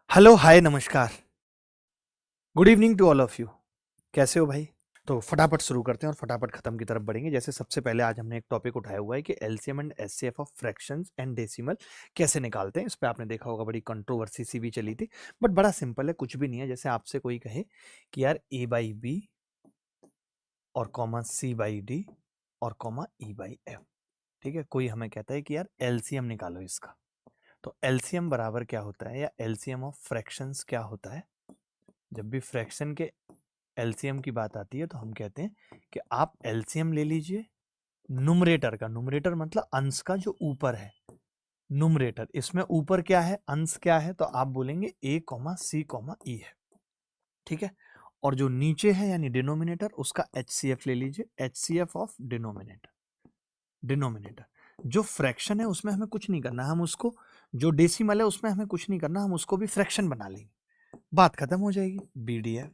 Hello hi नमस्कार। Good evening to all of you. कैसे हो भाई? तो फटाफट शुरू करते हैं और फटाफट खत्म की तरफ बढ़ेंगे। जैसे सबसे पहले आज हमने एक टॉपिक उठाया हुआ है कि LCM and HCF of fractions and decimal कैसे निकालते हैं। इस पे आपने देखा होगा बड़ी कंट्रोवर्सी सी भी चली थी, बट बड़ा सिंपल है, कुछ भी नहीं है। जैसे आपसे कोई कहे कि यार ए बाई बी और कॉमा सी बाई डी और कॉमा ई बाई एफ, ठीक है। कोई हमें कहता है कि यार एलसीएम निकालो इसका, तो एलसीएम बराबर क्या होता है या एलसीएम ऑफ फ्रैक्शंस क्या होता है। जब भी फ्रैक्शन के एलसीएम की बात आती है तो हम कहते हैं कि आप एलसीएम ले लीजिए नुमरेटर का। नुमरेटर मतलब अंश का जो ऊपर है, नुमरेटर। इसमें ऊपर क्या है, अंश क्या है, तो आप बोलेंगे ए कॉमा सी कॉमा ई है, ठीक है। और जो नीचे है यानी डिनोमिनेटर, उसका एचसीएफ ले लीजिए, एचसीएफ ऑफ डिनोमिनेटर। डिनोमिनेटर जो फ्रैक्शन है उसमें हमें कुछ नहीं करना, हम उसको, जो डेसिमल है उसमें हमें कुछ नहीं करना, हम उसको भी फ्रैक्शन बना लेंगे, बात खत्म हो जाएगी। बीडीएफ,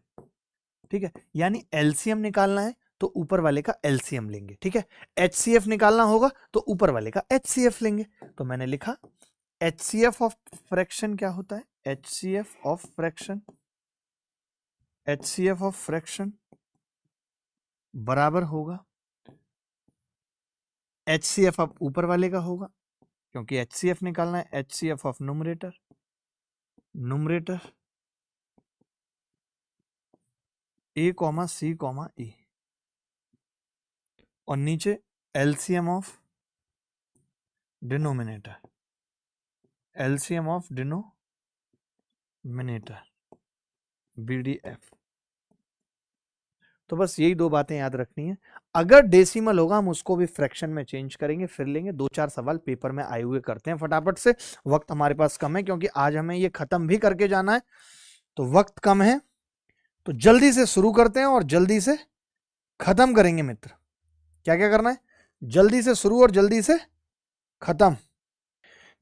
ठीक है। यानी एलसीएम निकालना है तो ऊपर वाले का एलसीएम लेंगे, ठीक है। एचसीएफ निकालना होगा तो ऊपर वाले का एचसीएफ लेंगे। तो मैंने लिखा एचसीएफ ऑफ फ्रैक्शन क्या होता है, HCF of fraction, HCF of fraction बराबर होगा एचसीएफ ऑफ ऊपर वाले का होगा, क्योंकि एचसीएफ निकालना है, HCF of numerator, numerator A comma C comma E, और नीचे LCM of denominator, LCM of denominator BDF. तो बस यही दो बातें याद रखनी है। अगर डेसिमल होगा हम उसको भी फ्रैक्शन में चेंज करेंगे, फिर लेंगे। दो चार सवाल पेपर में आए हुए करते हैं फटाफट से, वक्त हमारे पास कम है क्योंकि आज हमें ये खत्म भी करके जाना है, तो वक्त कम है, तो जल्दी से शुरू करते हैं और जल्दी से खत्म करेंगे मित्र। क्या क्या करना है, जल्दी से शुरू और जल्दी से खत्म।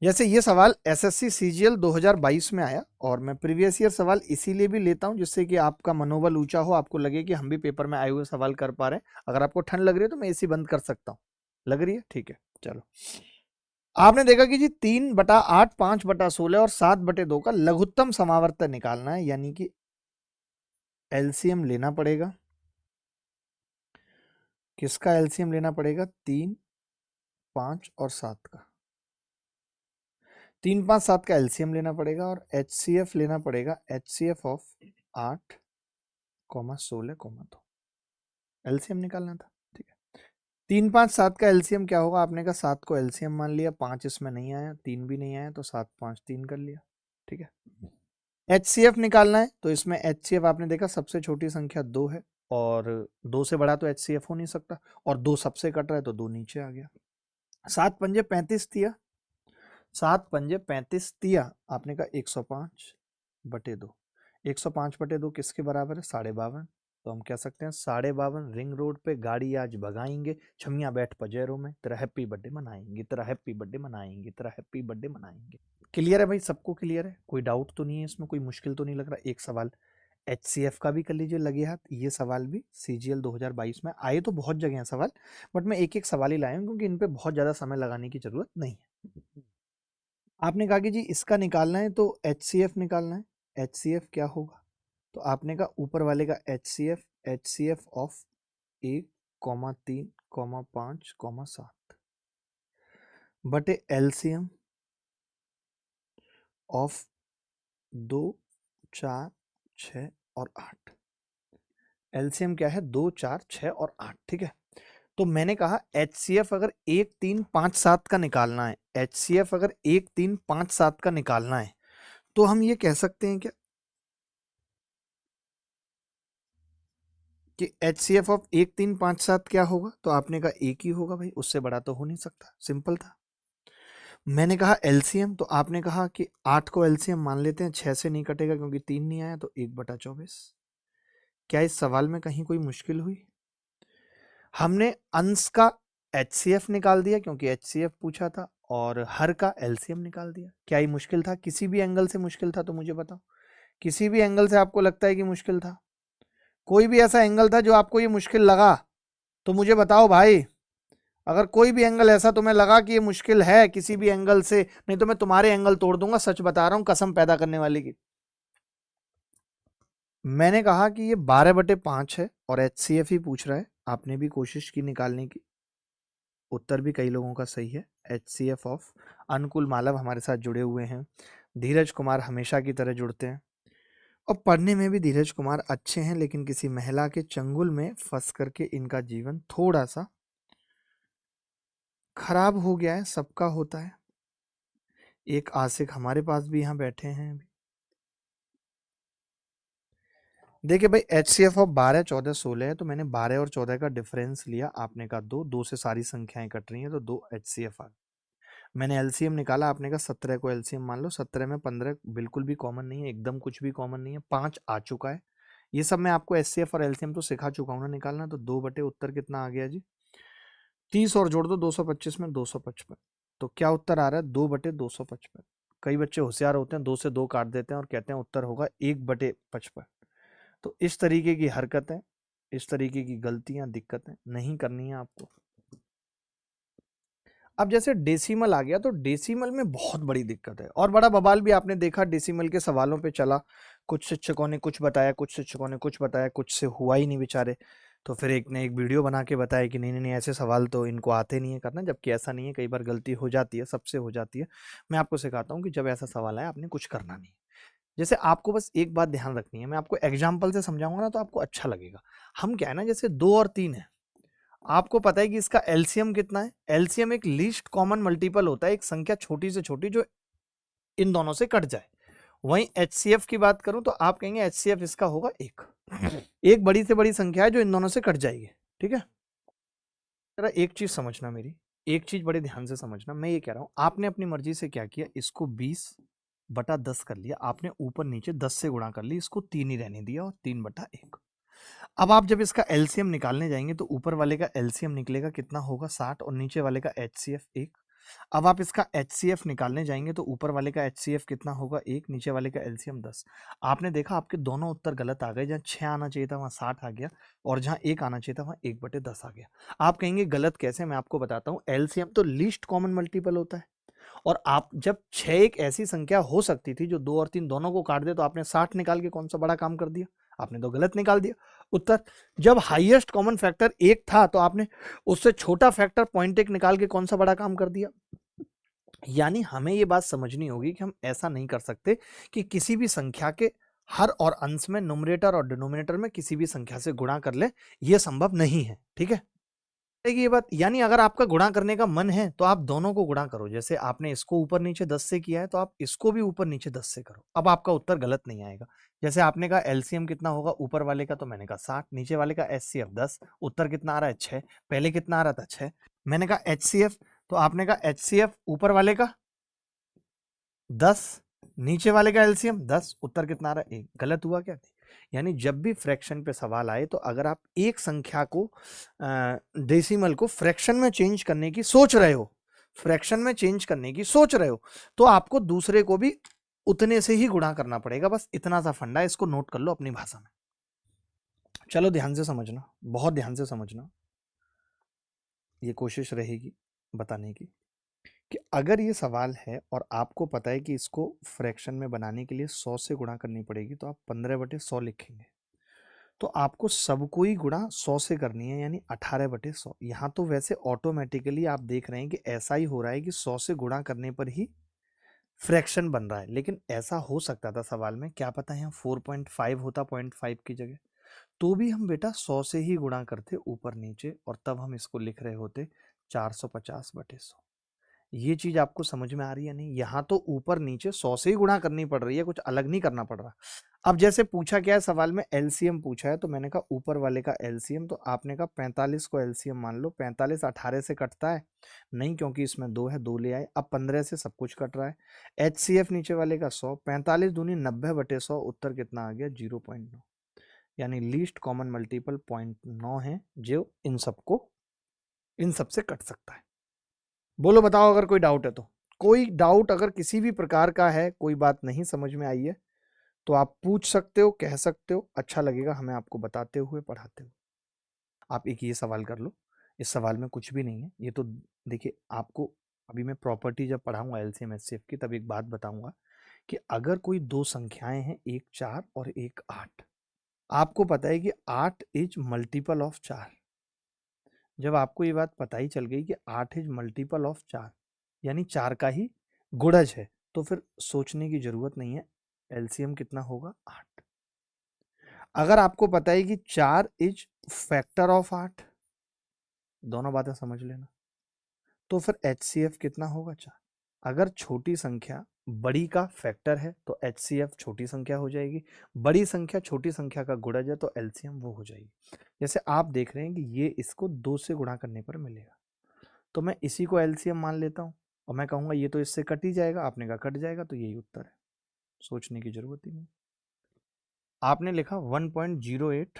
जैसे ये सवाल एसएससी सीजीएल 2022 में आया, और मैं प्रीवियस ईयर सवाल इसीलिए भी लेता हूं जिससे कि आपका मनोबल ऊंचा हो, आपको लगे कि हम भी पेपर में आए हुए सवाल कर पा रहे हैं। अगर आपको ठंड लग रही है तो मैं एसी बंद कर सकता हूं, लग रही है, ठीक है। चलो, आपने देखा कि जी 3/8, 5/16 और 7/2 का लघुत्तम समावर्त निकालना है, यानी कि एलसीएम लेना पड़ेगा। किसका एलसीएम लेना पड़ेगा, 3, 5 और 7 का। 3, 5, 7 का एलसीएम लेना पड़ेगा और एचसीएफ लेना पड़ेगा, एचसीएफ ऑफ 8, 16, 2 एलसीएम निकालना था, ठीक है। 3, 5, 7 का एलसीएम क्या होगा, आपने कहा 7 को एलसीएम मान लिया, 5 इसमें नहीं आया, 3 भी नहीं आया, तो 7, 5, 3 कर लिया, ठीक है। एचसीएफ निकालना है तो इसमें एचसीएफ आपने देखा सबसे छोटी संख्या 2 है, और 2 से बड़ा तो एचसीएफ हो नहीं सकता, और 2 सबसे कट रहा है तो 2 नीचे आ गया। 7 पंजे 35 तिया, 7 पंजे 35 तिया, आपने कहा 105/2। 105/2 किसके बराबर है, 52। तो हम कह सकते हैं 52 रिंग रोड पे गाड़ी आज भगाएंगे, छमिया बैठ पजेरों में, तेरा हैप्पी बर्थडे मनाएंगे, तेरा हैप्पी बर्थडे मनाएंगे, तेरा हैप्पी बर्थडे मनाएंगे। क्लियर है भाई, सबको क्लियर है, कोई डाउट तो नहीं है इसमें, कोई मुश्किल तो नहीं लग रहा। एक सवाल एचसीएफ का भी कर लीजिए लगे हाथ, ये सवाल भी सीजीएल 2022 में आए तो बहुत जगह हैं सवाल, बट मैं एक एक सवाल ही लाया हूं क्योंकि इन पे बहुत ज्यादा समय लगाने की जरूरत नहीं है। आपने कहा कि जी इसका निकालना है तो एचसीएफ निकालना है, एचसीएफ क्या होगा, तो आपने कहा ऊपर वाले का एचसीएफ, एचसीएफ ऑफ 1, 3, 5, 7 बटे एलसीएम ऑफ 2, 4, 6 और 8। एलसीएम क्या है, 2, 4, 6 और 8, ठीक है। तो मैंने कहा एचसीएफ अगर 1, 3, 5, 7 का निकालना है, एचसीएफ अगर 1, 3, 5, 7 का निकालना है, तो हम ये कह सकते हैं क्या कि एचसीएफ ऑफ 1, 3, 5, 7 क्या होगा, तो आपने कहा एक ही होगा भाई, उससे बड़ा तो हो नहीं सकता, सिंपल था। मैंने कहा एलसीएम, तो आपने कहा कि 8 को एलसीएम मान लेते हैं, 6 से नहीं कटेगा क्योंकि 3 नहीं आया, तो 1/24। क्या इस सवाल में कहीं कोई मुश्किल हुई, हमने अंश का एचसीएफ निकाल दिया क्योंकि एचसीएफ पूछा था, और हर का एलसीएम निकाल दिया। क्या ये मुश्किल था, किसी भी एंगल से मुश्किल था तो मुझे बताओ, किसी भी एंगल से आपको लगता है कि मुश्किल था, कोई भी ऐसा एंगल था जो आपको ये मुश्किल लगा तो मुझे बताओ भाई। अगर कोई भी एंगल ऐसा तुम्हें लगा कि ये मुश्किल है किसी भी एंगल से, नहीं तो मैं तुम्हारे एंगल तोड़ दूंगा, सच बता रहा हूं, कसम पैदा करने वाले की। मैंने कहा कि ये 12/5 है और HCF ही पूछ रहा है। आपने भी कोशिश की निकालने की, उत्तर भी कई लोगों का सही है। HCF ऑफ अनुकूल मालव हमारे साथ जुड़े हुए हैं। धीरज कुमार हमेशा की तरह जुड़ते हैं और पढ़ने में भी धीरज कुमार अच्छे हैं, लेकिन किसी महिला के चंगुल में फंस करके इनका जीवन थोड़ा सा खराब हो गया है। सबका होता है। एक आशिक हमारे पास भी यहाँ बैठे हैं अभी। देखिए भाई, HCF ऑफ 12, 14, 16 है, तो मैंने 12 और 14 का डिफरेंस लिया। आपने कहा 2, 2 से सारी संख्याएं कट रही हैं तो 2 HCF आ गए। मैंने LCM निकाला, आपने कहा 17 को LCM मान लो। 17 में 15 बिल्कुल भी कॉमन नहीं है, एकदम कुछ भी कॉमन नहीं है। 5 आ चुका है। ये सब मैं आपको HCF और LCM तो सिखा चुका हूँ ना निकालना। तो 2 बटे उत्तर कितना आ गया जी? 30 और जोड़ दो, 225 में 255। तो क्या उत्तर आ रहा है? 2/255। कई बच्चे होशियार होते हैं, 2 से 2 काट देते हैं और कहते हैं उत्तर होगा 1/55। तो इस तरीके की हरकतें, इस तरीके की गलतियां, दिक्कतें नहीं करनी है आपको। अब जैसे डेसिमल आ गया, तो डेसिमल में बहुत बड़ी दिक्कत है और बड़ा बवाल भी आपने देखा डेसिमल के सवालों पे चला। कुछ शिक्षकों ने कुछ बताया, कुछ शिक्षकों ने कुछ बताया, कुछ से हुआ ही नहीं बेचारे। तो फिर एक ने एक वीडियो बना के बताया कि नहीं नहीं नहीं, ऐसे सवाल तो इनको आते नहीं है करना, जबकि ऐसा नहीं है। कई बार गलती हो जाती है, सबसे हो जाती है। मैं आपको सिखाता हूँ कि जब ऐसा सवाल आए आपने कुछ करना नहीं। जैसे आपको बस एक बात ध्यान रखनी है, मैं आपको एग्जाम्पल से समझाऊंगा ना तो आपको अच्छा लगेगा। हम क्या है ना, जैसे 2 और 3 है, आपको पता है कि इसका एलसीएम कितना है? एलसीएम एक लीस्ट कॉमन मल्टीपल होता है, एक संख्या छोटी से छोटी जो इन दोनों से कट जाए। वहीं HCF की बात करूं तो आप कहेंगे HCF इसका होगा 1। एक बड़ी से बड़ी संख्या है जो इन दोनों से कट जाएगी। ठीक है, जरा एक चीज समझना मेरी, एक चीज बड़े ध्यान से समझना। मैं ये कह रहा हूं, आपने अपनी मर्जी से क्या किया, इसको 20/10 कर लिया। आपने ऊपर नीचे 10 से गुणा कर ली, इसको 3 ही रहने दिया और 3/1। अब आप जब इसका एलसीएम निकालने जाएंगे तो ऊपर वाले का एलसीएम निकलेगा कितना होगा? 60 और नीचे वाले का HCF 1। अब आप इसका HCF निकालने जाएंगे तो ऊपर वाले का HCF कितना होगा? 1, नीचे वाले का एलसीएम 10। आपने देखा आपके दोनों उत्तर गलत आ गए। जहाँ 6 आना चाहिए था वहाँ 60 आ गया और जहाँ 1 आना चाहिए था वहाँ 1/10 आ गया। आप कहेंगे गलत कैसे? मैं आपको बताता हूँ। एलसीएम तो लीस्ट कॉमन मल्टीपल होता है और आप जब 6 एक ऐसी संख्या हो सकती थी जो 2 और 3 दोनों को काट दे, तो आपने 60 निकाल के कौन सा बड़ा काम कर दिया? आपने तो गलत निकाल दिया उत्तर। जब हाईएस्ट कॉमन फैक्टर 1 था तो आपने उससे छोटा फैक्टर 0.1 निकाल के कौन सा बड़ा काम कर दिया? यानी हमें ये बात समझनी होगी कि हम ऐसा नहीं कर सकते कि किसी भी संख्या के हर और अंश में, न्यूमरेटर और डिनोमिनेटर में किसी भी संख्या से गुणा कर ले। यह संभव नहीं है। ठीक है, ये बात, यानी अगर आपका गुणा करने का मन है तो आप दोनों को गुणा करो। जैसे आपने इसको ऊपर नीचे 10 से किया है तो आप इसको भी ऊपर नीचे 10 से करो। अब आपका उत्तर गलत नहीं आएगा। जैसे आपने कहा एलसीएम कितना होगा ऊपर वाले का, तो मैंने कहा 60, नीचे वाले का HCF 10। उत्तर कितना आ रहा है? 6। पहले कितना आ रहा था? 6। मैंने कहा HCF, तो आपने कहा HCF ऊपर वाले का 10, नीचे वाले का एलसीएम 10। उत्तर कितना आ रहा है? 1। गलत हुआ क्या? यानी जब भी फ्रैक्शन पे सवाल आए तो अगर आप एक संख्या को डेसिमल को फ्रैक्शन में चेंज करने की सोच रहे हो, फ्रैक्शन में चेंज करने की सोच रहे हो, तो आपको दूसरे को भी उतने से ही गुणा करना पड़ेगा। बस इतना सा फंडा है, इसको नोट कर लो अपनी भाषा में। चलो ध्यान से समझना, बहुत ध्यान से समझना। ये कोशिश रहेगी बताने की कि अगर ये सवाल है और आपको पता है कि इसको फ्रैक्शन में बनाने के लिए 100 से गुणा करनी पड़ेगी, तो आप 15/100 लिखेंगे। तो आपको सबको ही गुणा 100 से करनी है, यानी 18/100। यहाँ तो वैसे ऑटोमेटिकली आप देख रहे हैं कि ऐसा ही हो रहा है कि 100 से गुणा करने पर ही फ्रैक्शन बन रहा है, लेकिन ऐसा हो सकता था सवाल में, क्या पता यहाँ 4.5 होता 0.5 की जगह, तो भी हम बेटा 100 से ही गुणा करते ऊपर नीचे और तब हम इसको लिख रहे होते 450/100। ये चीज आपको समझ में आ रही है नहीं? यहाँ तो ऊपर नीचे 100 से ही गुणा करनी पड़ रही है, कुछ अलग नहीं करना पड़ रहा। अब जैसे पूछा क्या है सवाल में, एलसीएम पूछा है, तो मैंने कहा ऊपर वाले का एलसीएम, तो आपने कहा 45 को एलसीएम मान लो। 45 18 से कटता है नहीं, क्योंकि इसमें 2 है, 2 ले आए। अब 15 से सब कुछ कट रहा है। HCF नीचे वाले का 100, 45 दूनी 90/100। उत्तर कितना आ गया? 0.9। यानी लीस्ट कॉमन मल्टीपल 0.9 है जो इन सबसे कट सकता है। बोलो बताओ अगर कोई डाउट है तो। कोई डाउट अगर किसी भी प्रकार का है, कोई बात नहीं समझ में आई है, तो आप पूछ सकते हो, कह सकते हो। अच्छा लगेगा हमें आपको बताते हुए, पढ़ाते हुए। आप एक ये सवाल कर लो, इस सवाल में कुछ भी नहीं है। ये तो देखिए, आपको अभी मैं प्रॉपर्टी जब पढ़ाऊंगा एलसीएम एचसीएफ की, तब एक बात बताऊंगा कि अगर कोई दो संख्याएं हैं, एक 4 और एक 8, आपको पता है कि 8 इज मल्टीपल ऑफ 4। जब आपको ये बात पता ही चल गई कि 8 इज मल्टीपल ऑफ 4 यानी 4 का ही गुणज है, तो फिर सोचने की जरूरत नहीं है, एलसीएम कितना होगा 8। अगर आपको पता है कि 4 इज फैक्टर ऑफ 8, दोनों बातें समझ लेना, तो फिर एचसीएफ कितना होगा 4। अगर छोटी संख्या बड़ी का फैक्टर है तो एचसीएफ छोटी संख्या हो जाएगी, बड़ी संख्या छोटी संख्या का गुणज है तो एलसीएम वो हो जाएगी। जैसे आप देख रहे हैं कि ये इसको 2 से गुणा करने पर मिलेगा, तो मैं इसी को एलसीएम मान लेता हूं और मैं कहूंगा ये तो इससे कट ही जाएगा, आपने कहा कट जाएगा, तो यही उत्तर है, सोचने की जरूरत ही नहीं। आपने लिखा 1.08,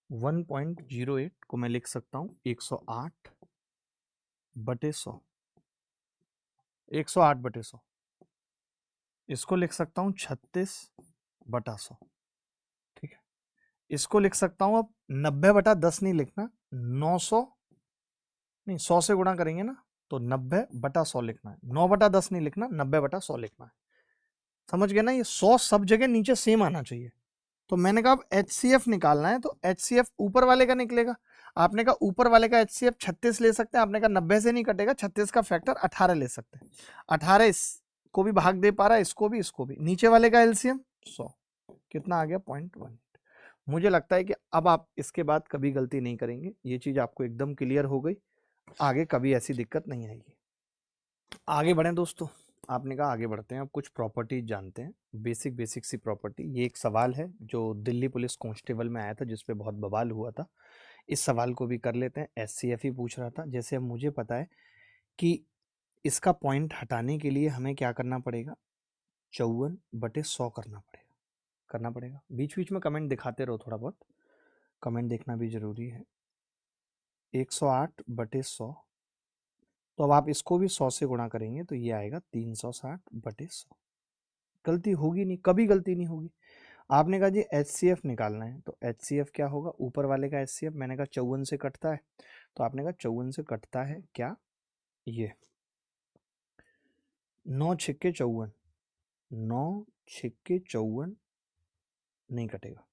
1.08 को मैं लिख सकता हूं 108/100, 108/100। इसको लिख सकता हूं 36/100। ठीक है, इसको लिख सकता हूं, अब 90/10 नहीं लिखना, 900 नहीं, 100 से गुणा करेंगे ना, तो 90/100 लिखना है, 9/10 नहीं लिखना, 90/100 लिखना है। समझ गए ना, ये 100 सब जगह नीचे सेम आना चाहिए। तो मैंने कहा अब HCF निकालना है, तो HCF ऊपर वाले का निकलेगा। आपने कहा ऊपर वाले का HCF 36 ले सकते हैं, आपने कहा 90 से नहीं कटेगा, 36 का फैक्टर 18 ले सकते हैं, 18 इसको भी भाग दे पा रहा है, इसको भी, इसको भी। नीचे वाले का एलसीएम 100, कितना आ गया 0.1। मुझे लगता है कि अब आप इसके बाद कभी गलती नहीं करेंगे, ये चीज आपको एकदम क्लियर हो गई, आगे कभी ऐसी दिक्कत नहीं आएगी। आगे बढ़ें दोस्तों, आपने कहा आगे बढ़ते हैं, अब कुछ प्रॉपर्टीज जानते हैं, बेसिक बेसिक सी प्रॉपर्टी। ये एक सवाल है जो दिल्ली पुलिस कांस्टेबल में आया था, जिसपे बहुत बवाल हुआ था, इस सवाल को भी कर लेते हैं। एससीएफ ही पूछ रहा था। जैसे अब मुझे पता है कि इसका पॉइंट हटाने के लिए हमें क्या करना पड़ेगा, 54/100 करना पड़ेगा। बीच बीच में कमेंट दिखाते रहो, थोड़ा बहुत कमेंट देखना भी जरूरी है। 108/100, तो अब आप इसको भी 100 से गुणा करेंगे तो ये आएगा 360/100। गलती होगी नहीं, कभी गलती नहीं होगी। आपने कहा जी एचसीएफ निकालना है, तो एचसीएफ क्या होगा, ऊपर वाले का एचसीएफ मैंने कहा 54 से कटता है, तो आपने कहा 54 से कटता है क्या, ये 9 छिक्के 54, 9 छिक्के 54 नहीं कटेगा,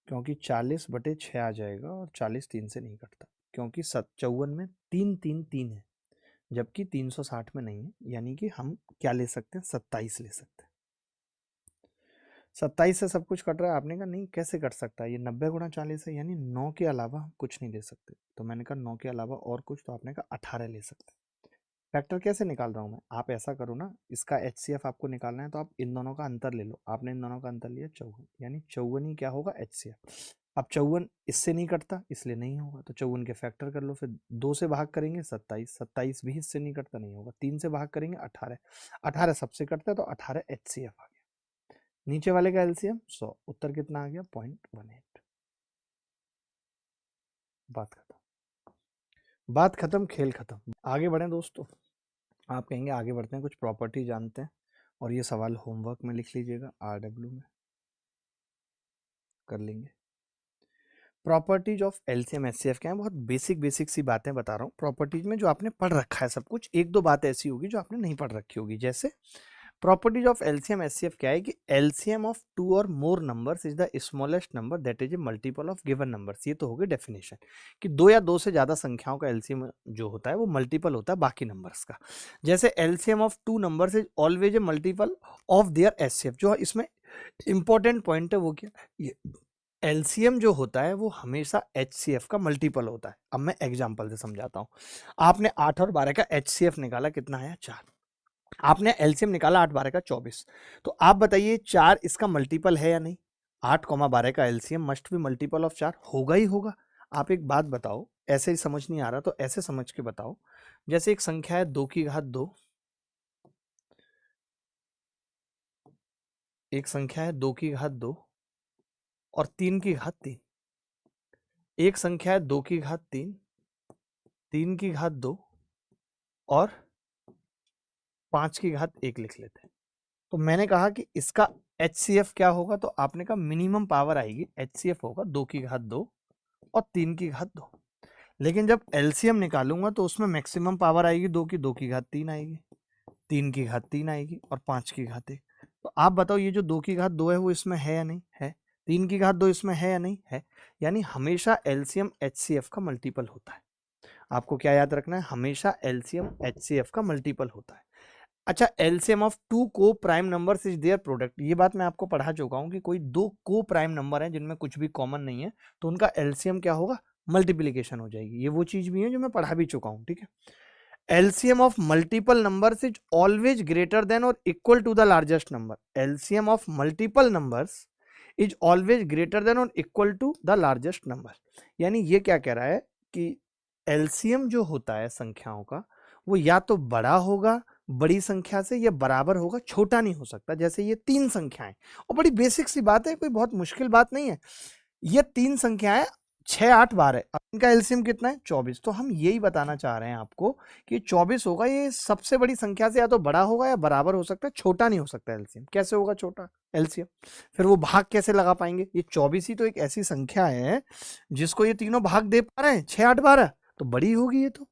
क्योंकि 40/6 आ जाएगा, और 40 3 से नहीं कटता, क्योंकि 54 में 3 3 3 है, जबकि 360 में नहीं है। यानी कि हम क्या ले सकते हैं, 27 ले सकते हैं। 27 से सब कुछ कट रहा है। आपने कहा नहीं, कैसे कट सकता है, ये 90 × 40 है, यानी 9 के अलावा हम कुछ नहीं ले सकते। तो मैंने कहा 9 के अलावा और कुछ, तो आपने कहा 18 ले सकते हैं। फैक्टर कैसे निकाल रहा हूँ मैं, आप ऐसा करो ना, इसका एचसीएफ आपको निकालना है तो आप इन दोनों का अंतर ले लो। आपने इन दोनों का अंतर लिया 54, यानी 54 ही क्या होगा एचसीएफ। अब 54 इससे नहीं कटता, इसलिए नहीं होगा, तो 54 के फैक्टर कर लो, फिर 2 से भाग करेंगे 27, 27 भी इससे नहीं कटता, नहीं होगा। 3 से भाग करेंगे 18, 18 सबसे कटता है, तो 18 एचसीएफ आ गया। नीचे वाले का एलसीएम 100, उत्तर कितना आ गया 0.18। बात खत्म, बात खत्म, खेल खत्म। आगे बढ़े दोस्तों, आप कहेंगे आगे बढ़ते हैं, कुछ प्रॉपर्टी जानते हैं, और ये सवाल होमवर्क में लिख लीजिएगा, RW में कर लेंगे। प्रॉपर्टीज ऑफ एलसीएम एचसीएफ क्या है, बहुत बेसिक बेसिक सी बातें बता रहा हूँ प्रॉपर्टीज में, जो आपने पढ़ रखा है सब कुछ। एक दो बात ऐसी होगी जो आपने नहीं पढ़ रखी होगी। जैसे प्रॉपर्टीज ऑफ एलसीएम एचसीएफ क्या है कि एलसीएम ऑफ 2 और मोर numbers is the smallest number that is a multiple of given numbers. ये तो हो गई डेफिनेशन कि 2 या 2 से ज्यादा संख्याओं का एलसीएम जो होता है वो मल्टीपल होता है बाकी नंबर्स का। जैसे LCM of 2 numbers is always A multiple of their HCF. जो इसमें इंपॉर्टेंट पॉइंट है वो क्या, ये एलसीएम जो होता है वो हमेशा एचसीएफ का मल्टीपल होता है। अब मैं एग्जांपल से समझाता हूं। आपने 8 और 12 का एचसीएफ निकाला, कितना आया 4। आपने एलसीएम निकाला 8 12 का 24, तो आप बताइए 4 इसका मल्टीपल है या नहीं। 8, 12 का LCM must be multiple of 4, होगा ही होगा। आप एक बात बताओ, ऐसे ही समझ नहीं आ रहा तो ऐसे समझ के बताओ। जैसे एक संख्या है 2 की घात 2, एक संख्या है 2 की घात 2 और 3 की घात 3। एक संख्या है 2 की घात 3, 3 की घात 2 और 5 की घात 1 लिख लेते हैं। तो मैंने कहा कि इसका एचसीएफ क्या होगा, तो आपने कहा मिनिमम पावर आएगी, एचसीएफ होगा 2 की घात 2 और 3 की घात 2। लेकिन जब एलसीएम निकालूंगा तो उसमें मैक्सिमम पावर आएगी 2 की, 2 की घात 3 आएगी, 3 की घात 3 आएगी और 5 की घात 1। तो आप बताओ ये जो 2 की घात 2 है वो इसमें है या नहीं है। 3 की घात 2 इसमें है या नहीं है, यानी हमेशा एलसीएम एचसीएफ का मल्टीपल होता है। आपको क्या याद रखना है, हमेशा एलसीएम एचसीएफ का मल्टीपल होता है। अच्छा, एलसीएम ऑफ टू को prime numbers is their product, ये बात मैं आपको पढ़ा चुका हूं कि कोई दो को प्राइम नंबर है जिनमें कुछ भी कॉमन नहीं है तो उनका एलसीएम क्या होगा, मल्टीप्लीकेशन हो जाएगी। ये वो चीज भी है जो मैं पढ़ा भी चुका हूं, ठीक है। LCM of multiple numbers is always greater than और equal to the largest number. LCM of multiple numbers is always greater than और equal to the largest number. यानी ये क्या कह रहा है कि एलसीएम जो होता है संख्याओं का, वो या तो बड़ा होगा बड़ी संख्या से या बराबर होगा, छोटा नहीं हो सकता। जैसे ये 3 संख्याएं, और बड़ी बेसिक सी बात है, कोई बहुत मुश्किल बात नहीं है। ये 3 संख्याएं 6, 8, 12, अब इनका एलसीएम कितना है, 24। तो हम यही बताना चाह रहे हैं आपको कि 24 होगा, ये सबसे बड़ी संख्या से या तो बड़ा होगा या बराबर हो सकता है, छोटा नहीं हो सकता एलसीएम। कैसे होगा छोटा एलसीएम, फिर वो भाग कैसे लगा पाएंगे। ये 24 ही तो एक ऐसी संख्या है जिसको ये तीनों भाग दे पा रहे हैं, 6, 8, 12, तो बड़ी होगी ये तो।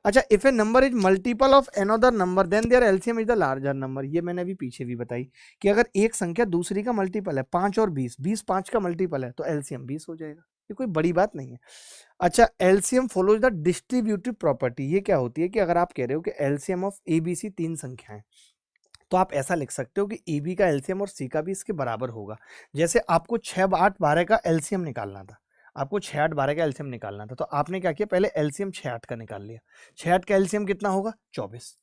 अच्छा, if a number is multiple of another number then their LCM is the larger number. ये मैंने अभी पीछे भी बताई कि अगर एक संख्या दूसरी का मल्टीपल है, 5 और 20, 20 5 का मल्टीपल है, तो एलसीएम 20 हो जाएगा। ये कोई बड़ी बात नहीं है। अच्छा, LCM follows the distributive property. ये क्या होती है कि अगर आप कह रहे हो कि एलसीएम ऑफ एबीसी 3 संख्याएं, तो आप ऐसा लिख सकते हो कि ए बी का एलसीएम और सी का भी इसके बराबर होगा। जैसे आपको 6, 8, 12 का एलसीएम निकालना था, आपको 6, 8, 12 का एलसीएम निकालना था, तो आपने क्या किया, पहले एलसीएम 6, 8 का निकाल लिया। 6, 8 का एलसीएम कितना होगा, 24।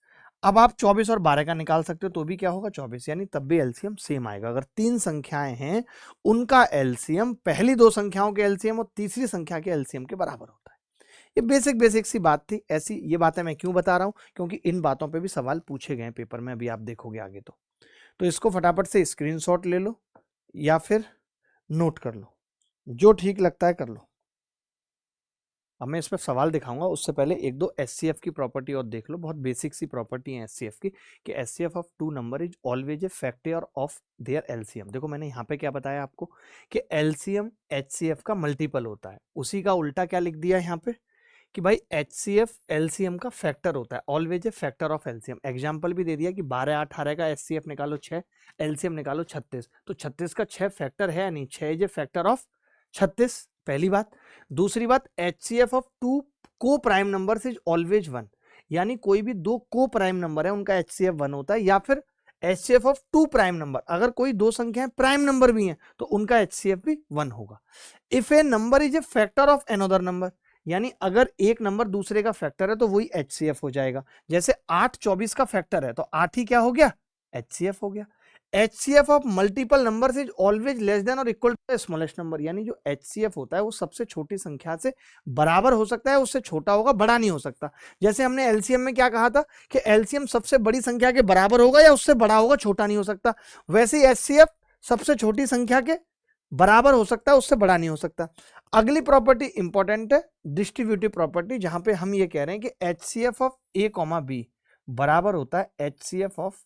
अब आप 24 और 12 का निकाल सकते हो तो भी क्या होगा, 24, यानी तब भी एलसीएम सेम आएगा। अगर 3 संख्याएं हैं, उनका एलसीएम पहली 2 संख्याओं के एलसीएम और तीसरी संख्या के एलसीएम के बराबर होता है। ये बेसिक सी बात थी। ऐसी ये बातें मैं क्यों बता रहा हूं, क्योंकि इन बातों पे भी सवाल पूछे गए पेपर में, अभी आप देखोगे आगे। तो इसको फटाफट से स्क्रीनशॉट ले लो या फिर नोट कर लो, जो ठीक लगता है कर लो। अब मैं इस पर सवाल दिखाऊंगा, उससे पहले एक दो एचसीएफ की प्रॉपर्टी और देख लो। बहुत बेसिक सी प्रॉपर्टी है एचसीएफ की, कि HCF of two number is always a factor of their LCM. देखो मैंने यहाँ पे क्या बताया आपको कि एलसीएम एचसीएफ का मल्टीपल होता है, उसी का उल्टा क्या लिख दिया यहाँ पे कि भाई एचसीएफ एलसीएम का फैक्टर होता है, always a factor of LCM. Example भी दे दिया कि 12, 18 का एचसीएफ निकालो 6, एलसीएम निकालो 36, तो 36 का 6 फैक्टर है या नहीं, 6 इज ए फैक्टर ऑफ 36, पहली बात। दूसरी बात, एचसीएफ ऑफ टू को प्राइम नंबर्स इज ऑलवेज 1, यानी कोई भी दो को प्राइम नंबर है उनका एचसीएफ 1 होता है। या फिर HCF of two prime number, अगर कोई दो संख्याएं प्राइम नंबर भी हैं तो उनका एचसीएफ भी 1 होगा। If a number is a factor of another number, यानी अगर एक नंबर दूसरे का फैक्टर है तो वही एचसीएफ हो जाएगा। जैसे 8 24 का फैक्टर है तो 8 ही क्या हो गया, एचसीएफ हो गया। HCF of multiple numbers is always less than और equal to the smallest number, यानी जो एचसीएफ होता है वो सबसे छोटी संख्या से बराबर हो सकता है, उससे छोटा होगा, बड़ा नहीं हो सकता। जैसे हमने एलसीएम में क्या कहा था कि एलसीएम सबसे बड़ी संख्या के बराबर होगा या उससे बड़ा होगा, छोटा नहीं हो सकता। वैसे ही एचसीएफ सबसे छोटी संख्या के बराबर हो सकता है, उससे बड़ा नहीं हो सकता। अगली प्रॉपर्टी इंपॉर्टेंट है, डिस्ट्रीब्यूटिव प्रॉपर्टी, जहां पे हम ये कह रहे हैं कि HCF of A comma B बराबर होता है HCF of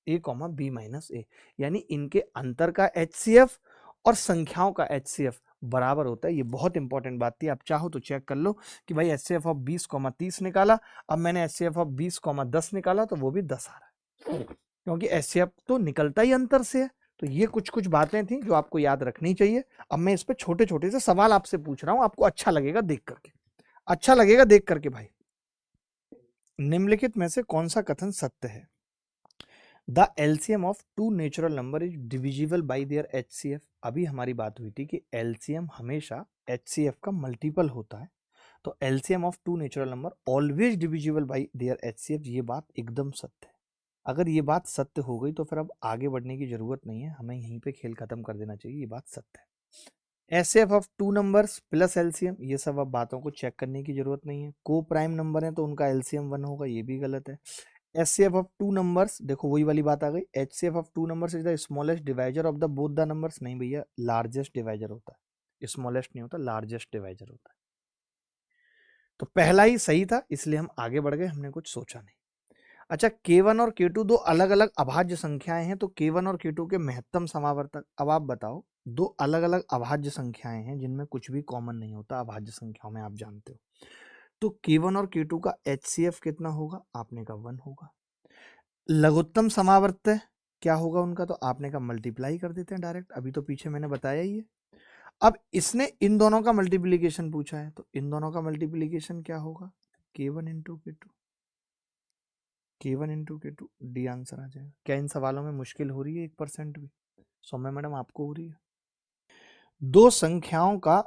A comma B minus A, यानी इनके अंतर का एचसीएफ और संख्याओं का एचसीएफ बराबर होता है। ये बहुत इंपॉर्टेंट बात थी, आप चाहो तो चेक कर लो कि भाई एचसीएफ ऑफ 20,30 निकाला, अब मैंने एचसीएफ ऑफ 20,10 निकाला तो वो भी 10 आ रहा है, क्योंकि एचसीएफ तो निकलता ही अंतर से है। तो ये कुछ कुछ बातें थी जो आपको याद रखनी चाहिए। अब मैं इस पे छोटे छोटे से सवाल आपसे पूछ रहा हूं, आपको अच्छा लगेगा देख करके, अच्छा लगेगा देख करके। भाई, निम्नलिखित में से कौन सा कथन सत्य है? The LCM of two natural number is divisible by their HCF. अभी हमारी बात हुई थी कि एलसीएम हमेशा एचसीएफ का मल्टीपल होता है, तो LCM of two natural number always divisible by their HCF. ये बात एकदम सत्य है। अगर ये बात सत्य हो गई तो फिर अब आगे बढ़ने की जरूरत नहीं है, हमें यहीं पे खेल खत्म कर देना चाहिए, ये बात सत्य है। HCF of two numbers plus LCM, ये सब अब बातों को चेक करने की जरूरत नहीं है। को प्राइम नंबर है तो उनका एलसीएम 1 होगा, ये भी गलत है। एचसीएफ ऑफ टू नंबर्स, देखो वही वाली बात आ गई, HCF of two numbers is the smallest divisor of the both the numbers. नहीं भैया, लार्जेस्ट डिवाइजर होता है, स्मॉलेस्ट नहीं होता, लार्जेस्ट डिवाइजर होता है। तो पहला ही सही था, इसलिए हम आगे बढ़ गए, हमने कुछ सोचा नहीं। अच्छा, K1 और K2 दो अलग अलग अभाज्य संख्याएं हैं, तो K1 और K2 के महत्तम समावर्तक। अब आप बताओ, दो अलग अलग अभाज्य संख्याएं हैं जिनमें कुछ भी कॉमन नहीं होता अभाज्य संख्याओं में, आप जानते हो। तो K1 और K2 का HCF कितना होगा? आपने कहा 1 होगा। लघुत्तम समावर्त क्या होगा उनका, तो आपने कहा मल्टीप्लाई कर देते हैं डायरेक्ट, अभी तो पीछे मैंने बताया ही है। अब इसने इन दोनों का मल्टीप्लीकेशन पूछा है, तो इन दोनों का मल्टीप्लीकेशन क्या होगा, k1 into k2, k1 into k2, the answer आ जाएगा। क्या इन सवालों में मुश्किल हो रही है 1% भी? सौम्या मैडम आपको हो रही है? दो संख्याओं का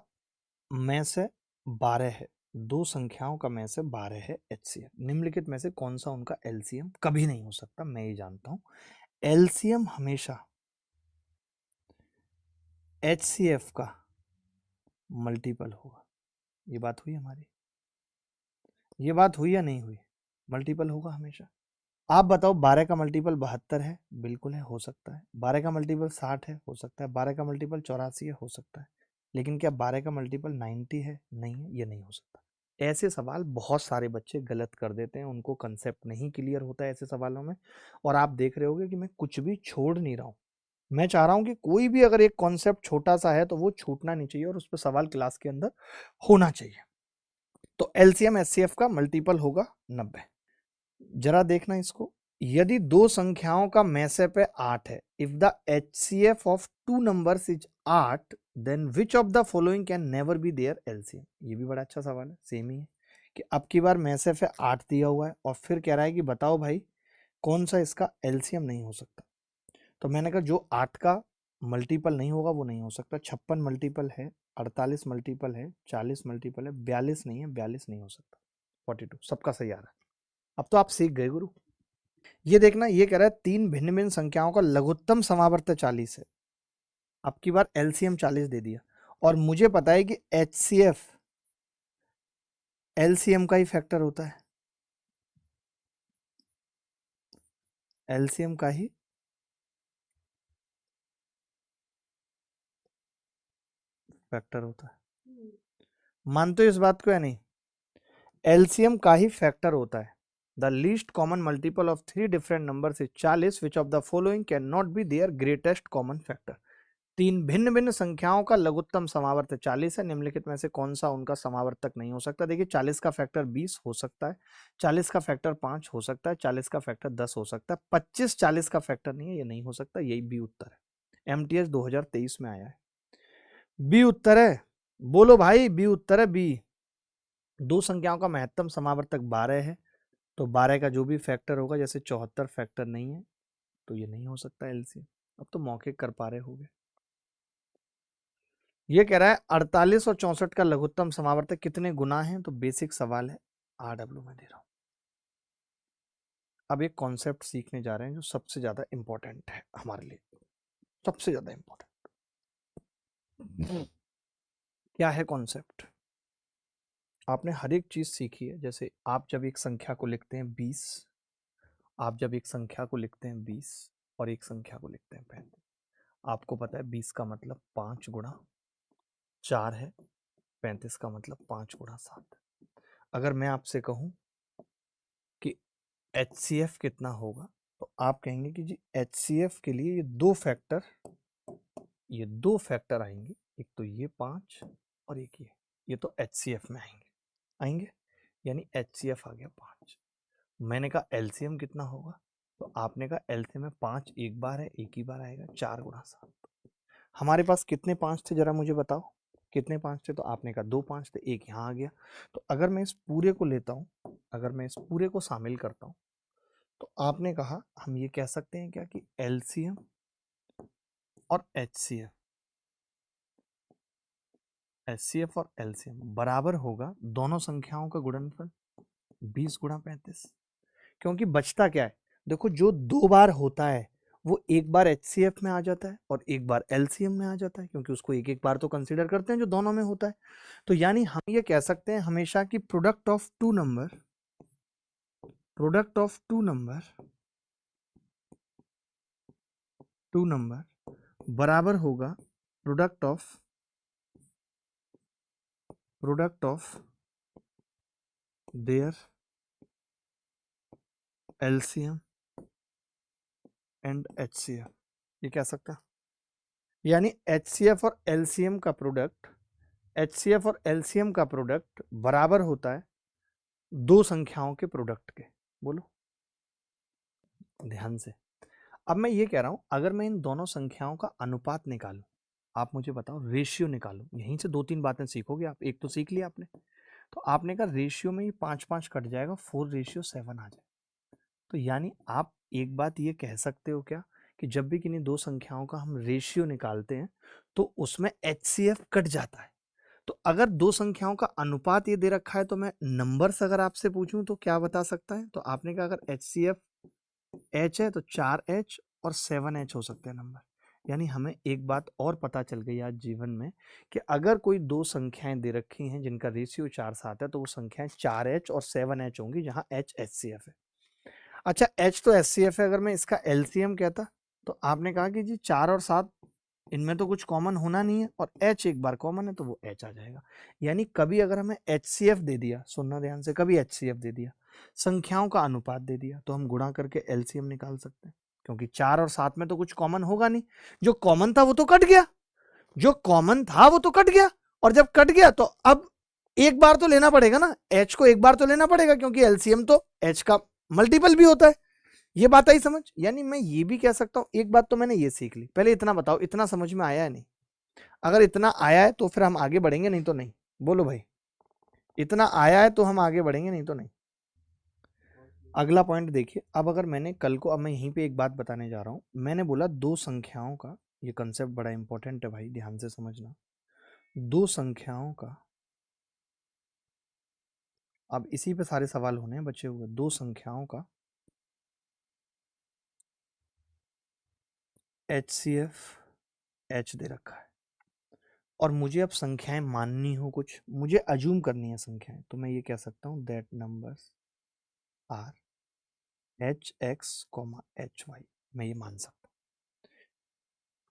में से 12 है, दो संख्याओं का में से 12 है एचसीएफ, निम्नलिखित में से कौन सा उनका एलसीएम कभी नहीं हो सकता? मैं ये जानता हूं एलसीएम हमेशा एचसीएफ का मल्टीपल होगा। ये बात हुई हमारी, ये बात हुई या नहीं हुई? मल्टीपल होगा हमेशा। आप बताओ 12 का मल्टीपल 72 है, बिल्कुल है, हो सकता है। 12 का मल्टीपल 60 है, हो सकता है। 12 का मल्टीपल 84 है, हो सकता है। लेकिन क्या 12 का मल्टीपल 90 है? नहीं है, ये नहीं हो सकता। ऐसे सवाल बहुत सारे बच्चे गलत कर देते हैं, उनको कंसेप्ट नहीं क्लियर होता है ऐसे सवालों में। और आप देख रहे होगे कि मैं कुछ भी छोड़ नहीं रहा हूं। मैं चाह रहा हूं कि कोई भी अगर एक कॉन्सेप्ट छोटा सा है तो वो छूटना नहीं चाहिए और उस पर सवाल क्लास के अंदर होना चाहिए। तो एलसीएम एचसीएफ का मल्टीपल होगा 90। जरा देखना इसको, यदि दो संख्याओं का मैसेप है 8 है, if the HCF of two numbers is 8, then which of the following can never be their LCM. ये भी बड़ा अच्छा सवाल है, सेम ही है कि अब की बार मैसेप है 8 दिया हुआ है और फिर कह रहा है कि बताओ भाई कौन सा इसका एलसीएम नहीं हो सकता। तो मैंने कहा जो 8 का मल्टीपल नहीं होगा वो नहीं हो सकता। 56 मल्टीपल है, 48 मल्टीपल है, 40 मल्टीपल है, 42 नहीं है, 42 नहीं हो सकता, 42 सबका सही आ रहा है। अब तो आप सीख गए गुरु। ये देखना, ये कह रहा है तीन भिन्न भिन्न संख्याओं का लघुत्तम समावर्त 40 है। अब की बार एलसीएम 40 दे दिया और मुझे पता है कि एचसीएफ एलसीएम का ही फैक्टर होता है, एलसीएम का ही फैक्टर होता है। मानते हो इस बात को या नहीं? एलसीएम का ही फैक्टर होता है। The least common multiple of three different numbers is 40, which of the following can not be their greatest common factor. तीन भिन्न भिन्न संख्याओं का लघुत्तम समावर्त 40 है, निम्नलिखित में से कौन सा उनका समावर्तक नहीं हो सकता? देखिए 40 का फैक्टर 20 हो सकता है, 40 का फैक्टर 5 हो सकता है, 40 का फैक्टर 10 हो सकता है, 25 40 का फैक्टर नहीं है, ये नहीं हो सकता। यही बी उत्तर है, एमटीएस 2023 में आया है, बी उत्तर है। बोलो भाई, बी उत्तर है, बी। दो संख्याओं का महत्तम समावर्तक 12 है, तो 12 का जो भी फैक्टर होगा, जैसे 74 फैक्टर नहीं है तो ये नहीं हो सकता एलसीएम। अब तो मौके कर पा रहे होगे। ये कह रहा है 48 और 64 का लघुत्तम समावर्तक कितने गुना है? तो बेसिक सवाल है, आरडब्ल्यू में दे रहा हूं। अब एक कॉन्सेप्ट सीखने जा रहे हैं जो सबसे ज्यादा इंपॉर्टेंट है हमारे लिए, सबसे ज्यादा इंपॉर्टेंट। क्या है कॉन्सेप्ट? आपने हर एक चीज सीखी है। जैसे आप जब एक संख्या को लिखते हैं 20, आप जब एक संख्या को लिखते हैं 20 और एक संख्या को लिखते हैं 35, आपको पता है 20 का मतलब 5 गुणा 4 है, 35 का मतलब 5 गुणा 7। अगर मैं आपसे कहूं कि एचसीएफ कितना होगा, तो आप कहेंगे कि जी एचसीएफ के लिए ये दो फैक्टर आएंगे, एक तो ये 5 और एक ये तो एचसीएफ में आएंगे आएंगे यानी एचसीएफ आ गया 5। मैंने कहा एलसीएम कितना होगा, तो आपने कहा एलसीएम में 5 एक बार है, एक ही बार आएगा, 4 गुणा 7। हमारे पास कितने 5 थे जरा मुझे बताओ, कितने 5 थे? तो आपने कहा 2 5 थे, एक यहाँ आ गया। तो अगर मैं इस पूरे को लेता हूं, अगर मैं इस पूरे को शामिल करता हूं, तो आपने कहा हम ये कह सकते हैं क्या कि एलसीएम और एचसीएफ, एचसीएफ और एलसीएम बराबर होगा दोनों संख्याओं का गुणनफल 20 गुणा 35। क्योंकि बचता क्या है, देखो जो दो बार होता है वो एक बार एचसीएफ में आ जाता है और एक बार एलसीएम में आ जाता है, क्योंकि उसको एक एक बार तो कंसीडर करते हैं जो दोनों में होता है। तो यानी हम ये कह सकते हैं हमेशा कि प्रोडक्ट ऑफ टू नंबर बराबर होगा product of their LCM and HCF. ये कह सकते हैं, यानी एचसीएफ और एलसीएम का प्रोडक्ट बराबर होता है दो संख्याओं के प्रोडक्ट के। बोलो ध्यान से। अब मैं ये कह रहा हूं, अगर मैं इन दोनों संख्याओं का अनुपात निकालूं, आप मुझे बताओ, रेशियो निकालो, यहीं से 2-3 बातें सीखोगे आप। एक तो सीख लिया आपने, तो आपने कहा रेशियो में ये 5-5 कट जाएगा, 4:7 आ जाए। तो यानी आप एक बात ये कह सकते हो क्या, कि जब भी किन्हीं दो संख्याओं का हम रेशियो निकालते हैं तो उसमें HCF कट जाता है। तो अगर दो संख्याओं का अनुपात ये दे रखा है, तो मैं नंबर्स अगर आपसे पूछूं तो क्या बता सकता है? तो आपने कहा अगर HCF H है तो 4H और 7H हो सकते हैं नंबर। यानी हमें एक बात और पता चल गई आज जीवन में, कि अगर कोई दो संख्याएं दे रखी हैं जिनका रेशियो 4-7 है, तो वो संख्याएं 4H और 7H होंगी, जहां H HCF है। अच्छा, H तो HCF है, अगर मैं इसका LCM कहता, तो आपने कहा कि जी 4 और 7 इनमें तो कुछ कॉमन होना नहीं है, और H एक बार कॉमन है तो वो H आ जाएगा। यानी कभी अगर हमें HCF दे दिया, सुनना ध्यान से, कभी HCF दे दिया, संख्याओं का अनुपात दे दिया, तो हम गुणा करके LCM निकाल सकते हैं, क्योंकि 4 और 7 में तो कुछ कॉमन होगा नहीं। जो कॉमन था वो तो कट गया, जो कॉमन था वो तो कट गया, और जब कट गया तो अब एक बार तो लेना पड़ेगा ना, H को एक बार तो लेना पड़ेगा, क्योंकि LCM तो H का मल्टीपल भी होता है। ये बात आई समझ? यानी मैं ये भी कह सकता हूं, एक बात तो मैंने ये सीख ली। पहले इतना बताओ, इतना समझ में आया है नहीं? अगर इतना आया है तो फिर हम आगे बढ़ेंगे, नहीं तो नहीं। बोलो भाई, इतना आया है तो हम आगे बढ़ेंगे, नहीं तो नहीं। अगला पॉइंट देखिए, अब अगर मैंने कल को, अब मैं यहीं पे एक बात बताने जा रहा हूं, मैंने बोला दो संख्याओं का, ये कंसेप्ट बड़ा इंपॉर्टेंट है भाई, ध्यान से समझना। दो संख्याओं का, अब इसी पे सारे सवाल होने हैं बचे हुए। दो संख्याओं का HCF H दे रखा है, और मुझे अब संख्याएं माननी हो, कुछ मुझे अज्यूम करनी है संख्याएं, तो मैं ये कह सकता हूं that numbers are HX, HY, मैं ये मान सकता हूं।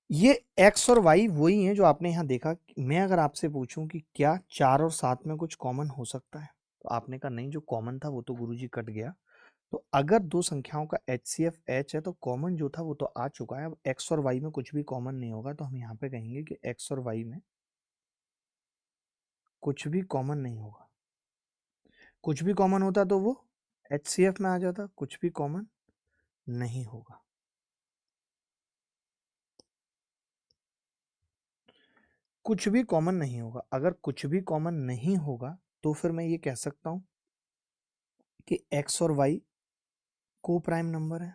ये X और Y वही हैं जो आपने यहां देखा। मैं अगर आपसे पूछूं कि क्या 4 और 7 में कुछ कॉमन हो सकता है, तो आपने कहा नहीं, जो कॉमन था वो तो गुरुजी कट गया। तो अगर दो संख्याओं का HCF H है, तो कॉमन जो था वो तो आ चुका है। अब X और Y में कुछ भी कॉमन नहीं होगा, तो हम यहाँ पे कहेंगे कि X और Y में कुछ भी कॉमन नहीं होगा। कुछ भी कॉमन होता तो वो HCF में आ जाता, कुछ भी कॉमन नहीं होगा। कुछ भी कॉमन नहीं होगा। अगर कुछ भी कॉमन नहीं होगा, तो फिर मैं ये कह सकता हूं कि X और Y को प्राइम नंबर है।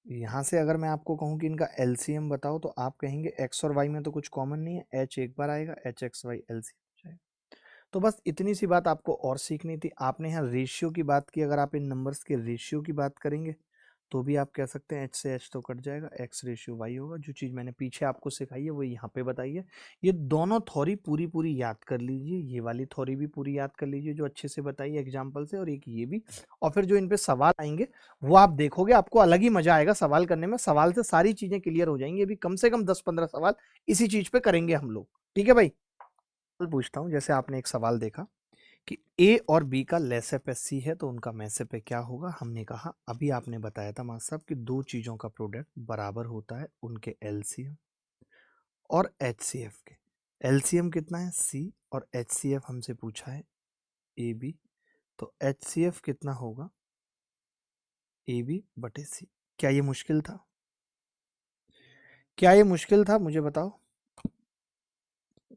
यहां से अगर मैं आपको कहूं कि इनका LCM बताओ, तो आप कहेंगे X और Y में तो कुछ कॉमन नहीं है, H एक बार आएगा, HXY LCM हो जाएगा। तो बस इतनी सी बात आपको और सीखनी थी। आपने यहाँ रेशियो की बात की, अगर आप इन नंबर्स के रेशियो की बात करेंगे तो भी आप कह सकते हैं H से H तो कट जाएगा, X रेशियो Y होगा। जो चीज़ मैंने पीछे आपको सिखाई है वो यहाँ पे बताई है। ये दोनों थ्योरी पूरी पूरी याद कर लीजिए, ये वाली थ्योरी भी पूरी याद कर लीजिए जो अच्छे से बताई है एग्जाम्पल से, और एक ये भी। और फिर जो इन पे सवाल आएंगे वो आप देखोगे, आपको अलग ही मजा आएगा सवाल करने में। सवाल से सारी चीजें क्लियर हो जाएंगी। अभी कम से कम 10-15 सवाल इसी चीज पे करेंगे हम लोग, ठीक है भाई? पूछता हूँ, जैसे आपने एक सवाल देखा कि A और B का लेसेप C है, तो उनका मैसेप क्या होगा? हमने कहा, अभी आपने बताया था मास्टर साहब कि दो चीजों का प्रोडक्ट बराबर होता है उनके LCM और HCF के। LCM कितना है? C, और HCF हमसे पूछा है AB, तो HCF कितना होगा? AB बटे C। क्या ये मुश्किल था? क्या ये मुश्किल था? मुझे बताओ।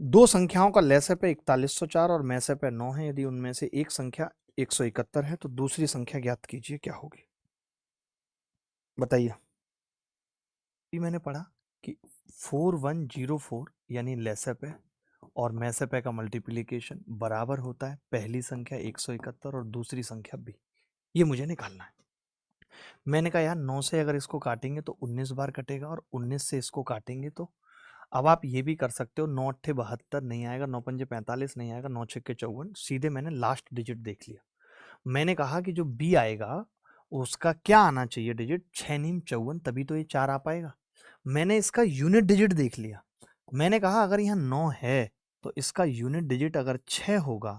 दो संख्याओं का लेसेप 4104 और मैसेप 9 है। यदि उनमें से एक संख्या 171 है, तो दूसरी संख्या ज्ञात कीजिए, क्या होगी? बताइए। अभी मैंने पढ़ा कि 4104 यानी लेसेप है और मैसेप का मल्टीप्लिकेशन बराबर होता है पहली संख्या 171 और दूसरी संख्या B। ये मुझे निकालना है। मैंने कहा यार 9 से अगर इसको काटेंगे तो 19 बार कटेगा, और 19 से इसको काटेंगे तो, अब आप ये भी कर सकते हो, 9 8 72 नहीं आएगा, 9 5 45 नहीं आएगा, 9 6 54। सीधे मैंने लास्ट डिजिट देख लिया। मैंने कहा कि जो B आएगा उसका क्या आना चाहिए डिजिट? 6 9 54, तभी तो ये 4 आ पाएगा। मैंने इसका यूनिट डिजिट देख लिया। मैंने कहा अगर यहाँ 9 है तो इसका यूनिट डिजिट अगर 6 होगा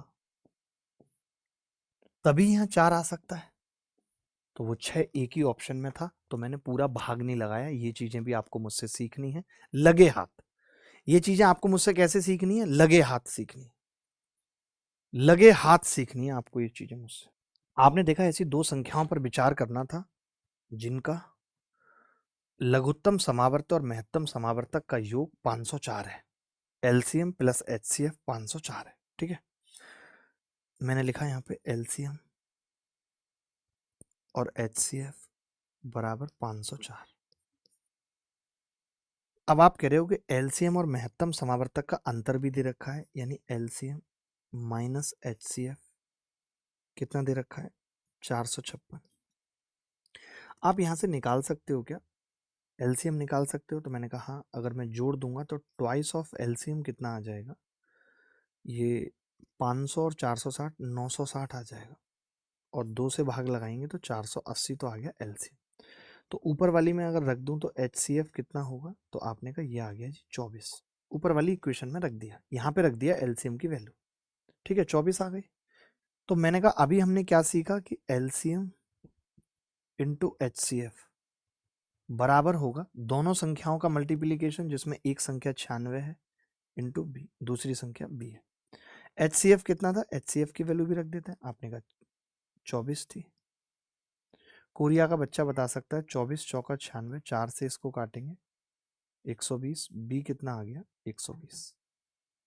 तभी यहाँ 4 आ सकता है। तो वो 6 एक ही ऑप्शन में था, तो मैंने पूरा भाग नहीं लगाया। ये चीजें भी आपको मुझसे सीखनी है, लगे हाथ। ये चीजें आपको मुझसे कैसे सीखनी है? लगे हाथ सीखनी है। लगे हाथ सीखनी है आपको ये चीजें मुझसे। आपने देखा ऐसी दो संख्याओं पर विचार करना था जिनका लघुत्तम समावर्त और महत्तम समावर्तक का योग 504 है। एलसीएम प्लस एचसीएफ 504 है। ठीक है, मैंने लिखा यहाँ पे एलसीएम और एचसीएफ बराबर 504। अब आप कह रहे हो कि एलसीएम और महत्तम समावर्तक का अंतर भी दे रखा है, यानी एलसीएम माइनस एचसीएफ कितना दे रखा है, 456। आप यहां से निकाल सकते हो क्या, एलसीएम निकाल सकते हो? तो मैंने कहा हाँ, अगर मैं जोड़ दूंगा तो ट्वाइस ऑफ एलसीएम कितना आ जाएगा, ये 500 और 460 960 आ जाएगा, और 2 से भाग लगाएंगे तो 480 तो आ गया एलसीएम। तो ऊपर वाली में अगर रख दूं तो एचसीएफ कितना होगा, तो आपने कहा ये आ गया जी 24। ऊपर वाली इक्वेशन में रख दिया, यहाँ पे रख दिया एलसीएम की वैल्यू। ठीक है, 24 आ गई। तो मैंने कहा अभी हमने क्या सीखा कि एलसीएम इंटू एचसीएफ बराबर होगा दोनों संख्याओं का मल्टीप्लीकेशन, जिसमें एक संख्या 96 है इंटू बी, दूसरी संख्या बी है। एचसीएफ कितना था, एचसीएफ की वैल्यू भी रख देते हैं। आपने कहा 24 थी। कोरिया का बच्चा बता सकता है 24 चौका 96, 4 से इसको काटेंगे 120, बी कितना आ गया 120।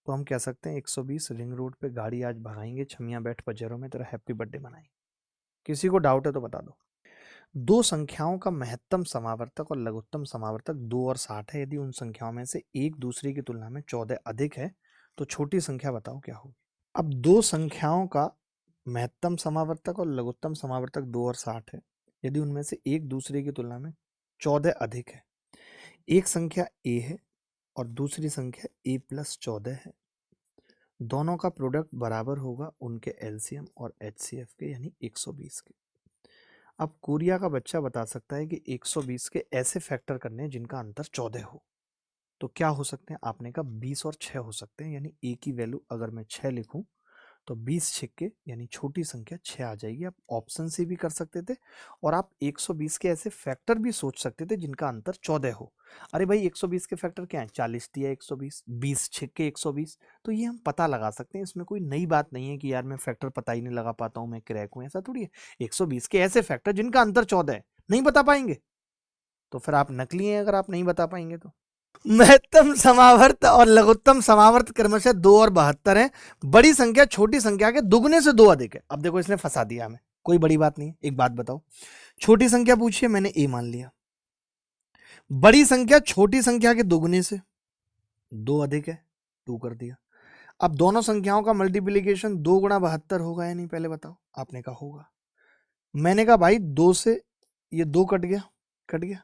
तो हम कह सकते हैं 120 रिंग रोड पे गाड़ी आज भगाएंगे, छमिया बैठ पजेरों में तेरा हैप्पी बर्थडे मनाएंगे। किसी को डाउट है तो बता दो। दो संख्याओं का महत्तम समावर्तक और लघुत्तम समावर्तक 2 और 60 है। यदि उन संख्याओं में से एक दूसरे की तुलना में 14 अधिक है तो छोटी संख्या बताओ क्या होगी। अब दो संख्याओं का महत्तम समावर्तक और लघुत्तम समावर्तक 2 और 60 है। यदि उनमें से एक दूसरे की तुलना में 14 अधिक है, एक संख्या a है और दूसरी संख्या a प्लस 14 है, दोनों का प्रोडक्ट बराबर होगा उनके एलसीएम और एचसीएफ के, यानी 120 के। अब कोरिया का बच्चा बता सकता है कि 120 के ऐसे फैक्टर करने हैं जिनका अंतर 14 हो। तो क्या हो सकते हैं, आपने कहा 20 और 6 हो सकते हैं, यानी a की वैल्यू अगर मैं 6 लिखूं तो 20 छिक्के यानी छोटी संख्या 6 आ जाएगी। आप ऑप्शन से भी कर सकते थे और आप 120 के ऐसे फैक्टर भी सोच सकते थे जिनका अंतर 14 हो। अरे भाई 120 के फैक्टर क्या है, 40 दिया 120, 20 छिक्के 120, तो ये हम पता लगा सकते हैं। इसमें कोई नई बात नहीं है कि यार मैं फैक्टर पता ही नहीं लगा पाता हूँ, मैं क्रैक हूँ, ऐसा थोड़ी है। 120 के ऐसे फैक्टर जिनका अंतर 14 है, नहीं बता पाएंगे तो फिर आप नकली हैं, अगर आप नहीं बता पाएंगे तो। महत्तम समावर्त और लघुत्तम समावर्त क्रमशः 2 और 72 है। बड़ी संख्या छोटी संख्या के दुगने से 2 अधिक है। अब देखो इसने फंसा दिया हमें, कोई बड़ी बात नहीं। एक बात बताओ, छोटी संख्या पूछिए, मैंने a मान लिया। बड़ी संख्या छोटी संख्या के दुगने से 2 अधिक है, 2 कर दिया। अब दोनों संख्याओं का मल्टीप्लीकेशन 2 गुणा 72 होगा या नहीं, पहले बताओ। आपने कहा होगा। मैंने कहा भाई 2 से ये 2 कट गया, कट गया,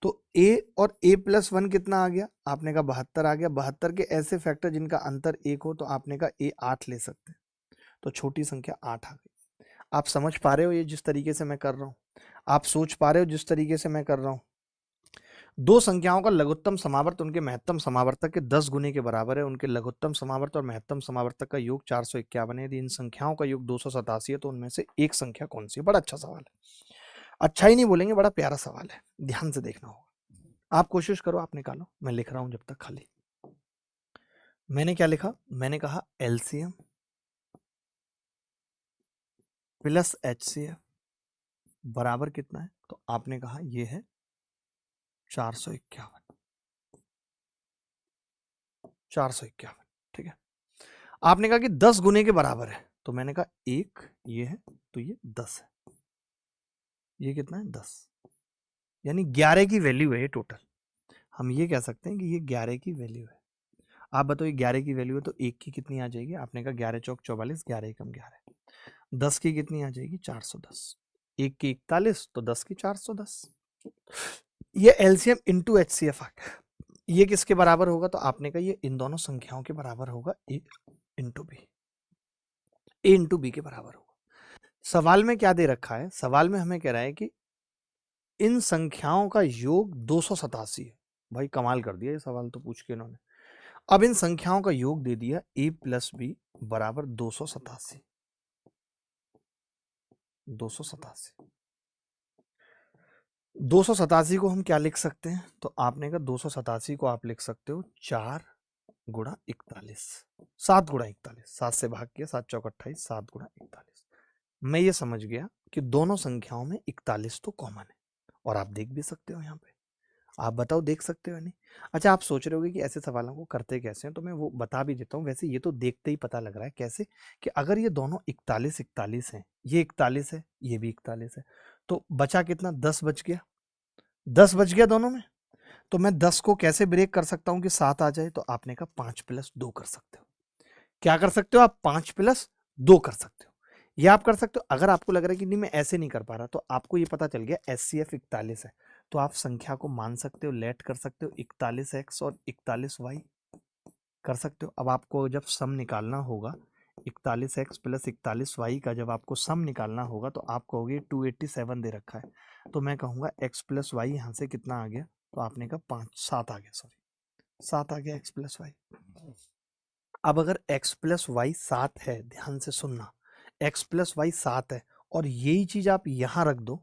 तो a और a प्लस 1 कितना आ गया, आपने कहा 72 आ गया। 72 के ऐसे फैक्टर जिनका अंतर 1 हो, तो आपने कहा a 8 ले सकते हैं, तो छोटी संख्या 8 आ गई। आप समझ पा रहे हो ये जिस तरीके से मैं कर रहा हूं, आप सोच पा रहे हो जिस तरीके से मैं कर रहा हूं। दो संख्याओं का लघुत्तम समावर्त उनके महत्तम समावर्तक के 10 गुने के बराबर है। उनके लघुत्तम समावर्त और महत्तम समावर्तक का योग 451 है। यदि इन संख्याओं का योग 287 है तो उनमें से एक संख्या कौन सी है। बड़ा अच्छा सवाल है, अच्छा ही नहीं बोलेंगे, बड़ा प्यारा सवाल है, ध्यान से देखना होगा। आप कोशिश करो, आप निकालो, मैं लिख रहा हूं जब तक खाली। मैंने क्या लिखा, मैंने कहा एलसीएम प्लस एचसीएफ बराबर कितना है, तो आपने कहा ये है 451, 451। ठीक है, आपने कहा कि 10 गुने के बराबर है, तो मैंने कहा एक ये है तो ये 10 है, ये कितना है 10, यानी 11 की वैल्यू है ये टोटल। हम ये कह सकते हैं कि ये 11 की वैल्यू है। आप बताओ, 11 की वैल्यू है तो एक की कितनी आ जाएगी, आपने कहा 11 चौक 44, 11 एकम 11, 10 की कितनी आ जाएगी 410, एक की 41, तो 10 की 410। ये एलसीएम इंटू एचसीएफ आ गया। ये किसके बराबर होगा, तो आपने कहा ये इन दोनों संख्याओं के बराबर होगा, ए इंटू बी, ए इंटू बी के बराबर होगा। सवाल में क्या दे रखा है, सवाल में हमें कह रहा है कि इन संख्याओं का योग 287 है। भाई कमाल कर दिया ये सवाल तो पूछ के इन्होंने। अब इन संख्याओं का योग दे दिया a प्लस बी बराबर 287, 287। 287 को हम क्या लिख सकते हैं, तो आपने कहा 287 को आप लिख सकते हो 4 गुणा 41, 7 गुणा 41, 7 से भाग किया, 7 चौक 28, 7 गुणा 41। मैं ये समझ गया कि दोनों संख्याओं में 41 तो कॉमन है, और आप देख भी सकते हो यहाँ पे। आप बताओ देख सकते हो या नहीं? अच्छा, आप सोच रहे होगे कि ऐसे सवालों को करते कैसे हैं, तो मैं वो बता भी देता हूँ। वैसे ये तो देखते ही पता लग रहा है कैसे, कि अगर ये दोनों 41 हैं, ये 41 है, ये भी 41 है, तो बचा कितना? 10 बच गया। 10 बच गया दोनों में। तो मैं 10 को कैसे ब्रेक कर सकता हूँ कि 7 आ जाए? तो आपने कहा 5 + 2 कर सकते हो। क्या कर सकते हो आप? 5 + 2 कर सकते हो। ये आप कर सकते हो। अगर आपको लग रहा है कि नहीं मैं ऐसे नहीं कर पा रहा, तो आपको ये पता चल गया HCF 41 है, तो आप संख्या को मान सकते हो, लेट कर सकते हो, 41x और 41y कर सकते हो। अब आपको जब सम निकालना होगा, 41x + 41y का जब आपको सम निकालना होगा, तो आप कहोगे 287 दे रखा है, तो मैं कहूँगा x + y यहाँ से कितना आ गया? तो आपने कहा 7 आ गया, सॉरी 7 आ गया x + y। अब अगर x + y 7 है, ध्यान से सुनना, x + y 7 है, और यही चीज आप यहाँ रख दो,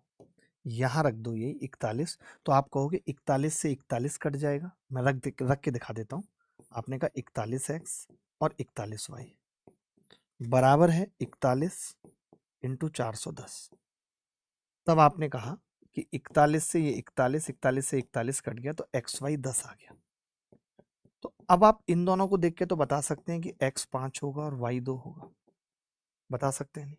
यहाँ रख दो ये 41, तो आप कहोगे 41 से 41 कट जाएगा। मैं रख के दिखा देता हूँ। आपने कहा 41x और 41y बराबर है 41 × 410। तब आपने कहा कि 41 से ये 41, 41 से 41 कट गया, तो xy 10 आ गया। तो अब आप इन दोनों को देख के तो बता सकते हैं कि x 5 होगा और y 2 होगा। बता सकते हैं नहीं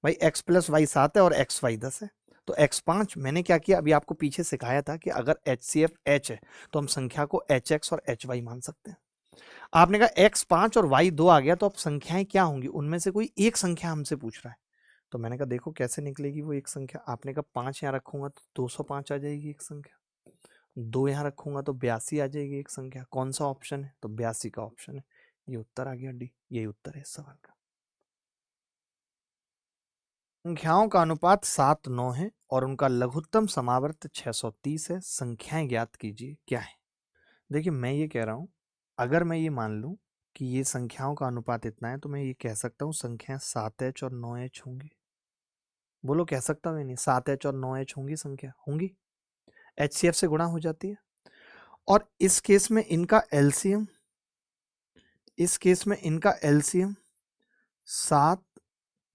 भाई? x + y 7 है और xy 10 है, तो x 5 मैंने क्या किया, अभी आपको पीछे सिखाया था कि अगर HCF h है, तो हम संख्या को hx और hy मान सकते हैं। आपने कहा x 5 और y 2 आ गया, तो अब संख्याएं क्या होंगी? उनमें से कोई एक संख्या हमसे पूछ रहा है। तो मैंने कहा देखो कैसे निकलेगी वो एक संख्या। आपने कहा 5 यहाँ रखूंगा तो 205 आ जाएगी एक संख्या, 2 यहाँ रखूंगा तो 82 आ जाएगी एक संख्या। कौन सा ऑप्शन है? तो 82 का ऑप्शन है। ये उत्तर आ गया, डी। यही उत्तर है इस सवाल का। संख्याओं का अनुपात 7:9 है और उनका लघुत्तम समावर्त 630 है। संख्याएं ज्ञात कीजिए, क्या है? देखिए, मैं ये कह रहा हूं, अगर मैं ये मान लूं कि ये संख्याओं का अनुपात इतना है, तो मैं ये कह सकता हूं संख्याएं 7h और 9h होंगी। बोलो, कह सकता हूं या नहीं? 7h और 9h होंगी, संख्या होंगी, HCF से गुणा हो जाती है। और इस केस में इनका एलसीएम, 7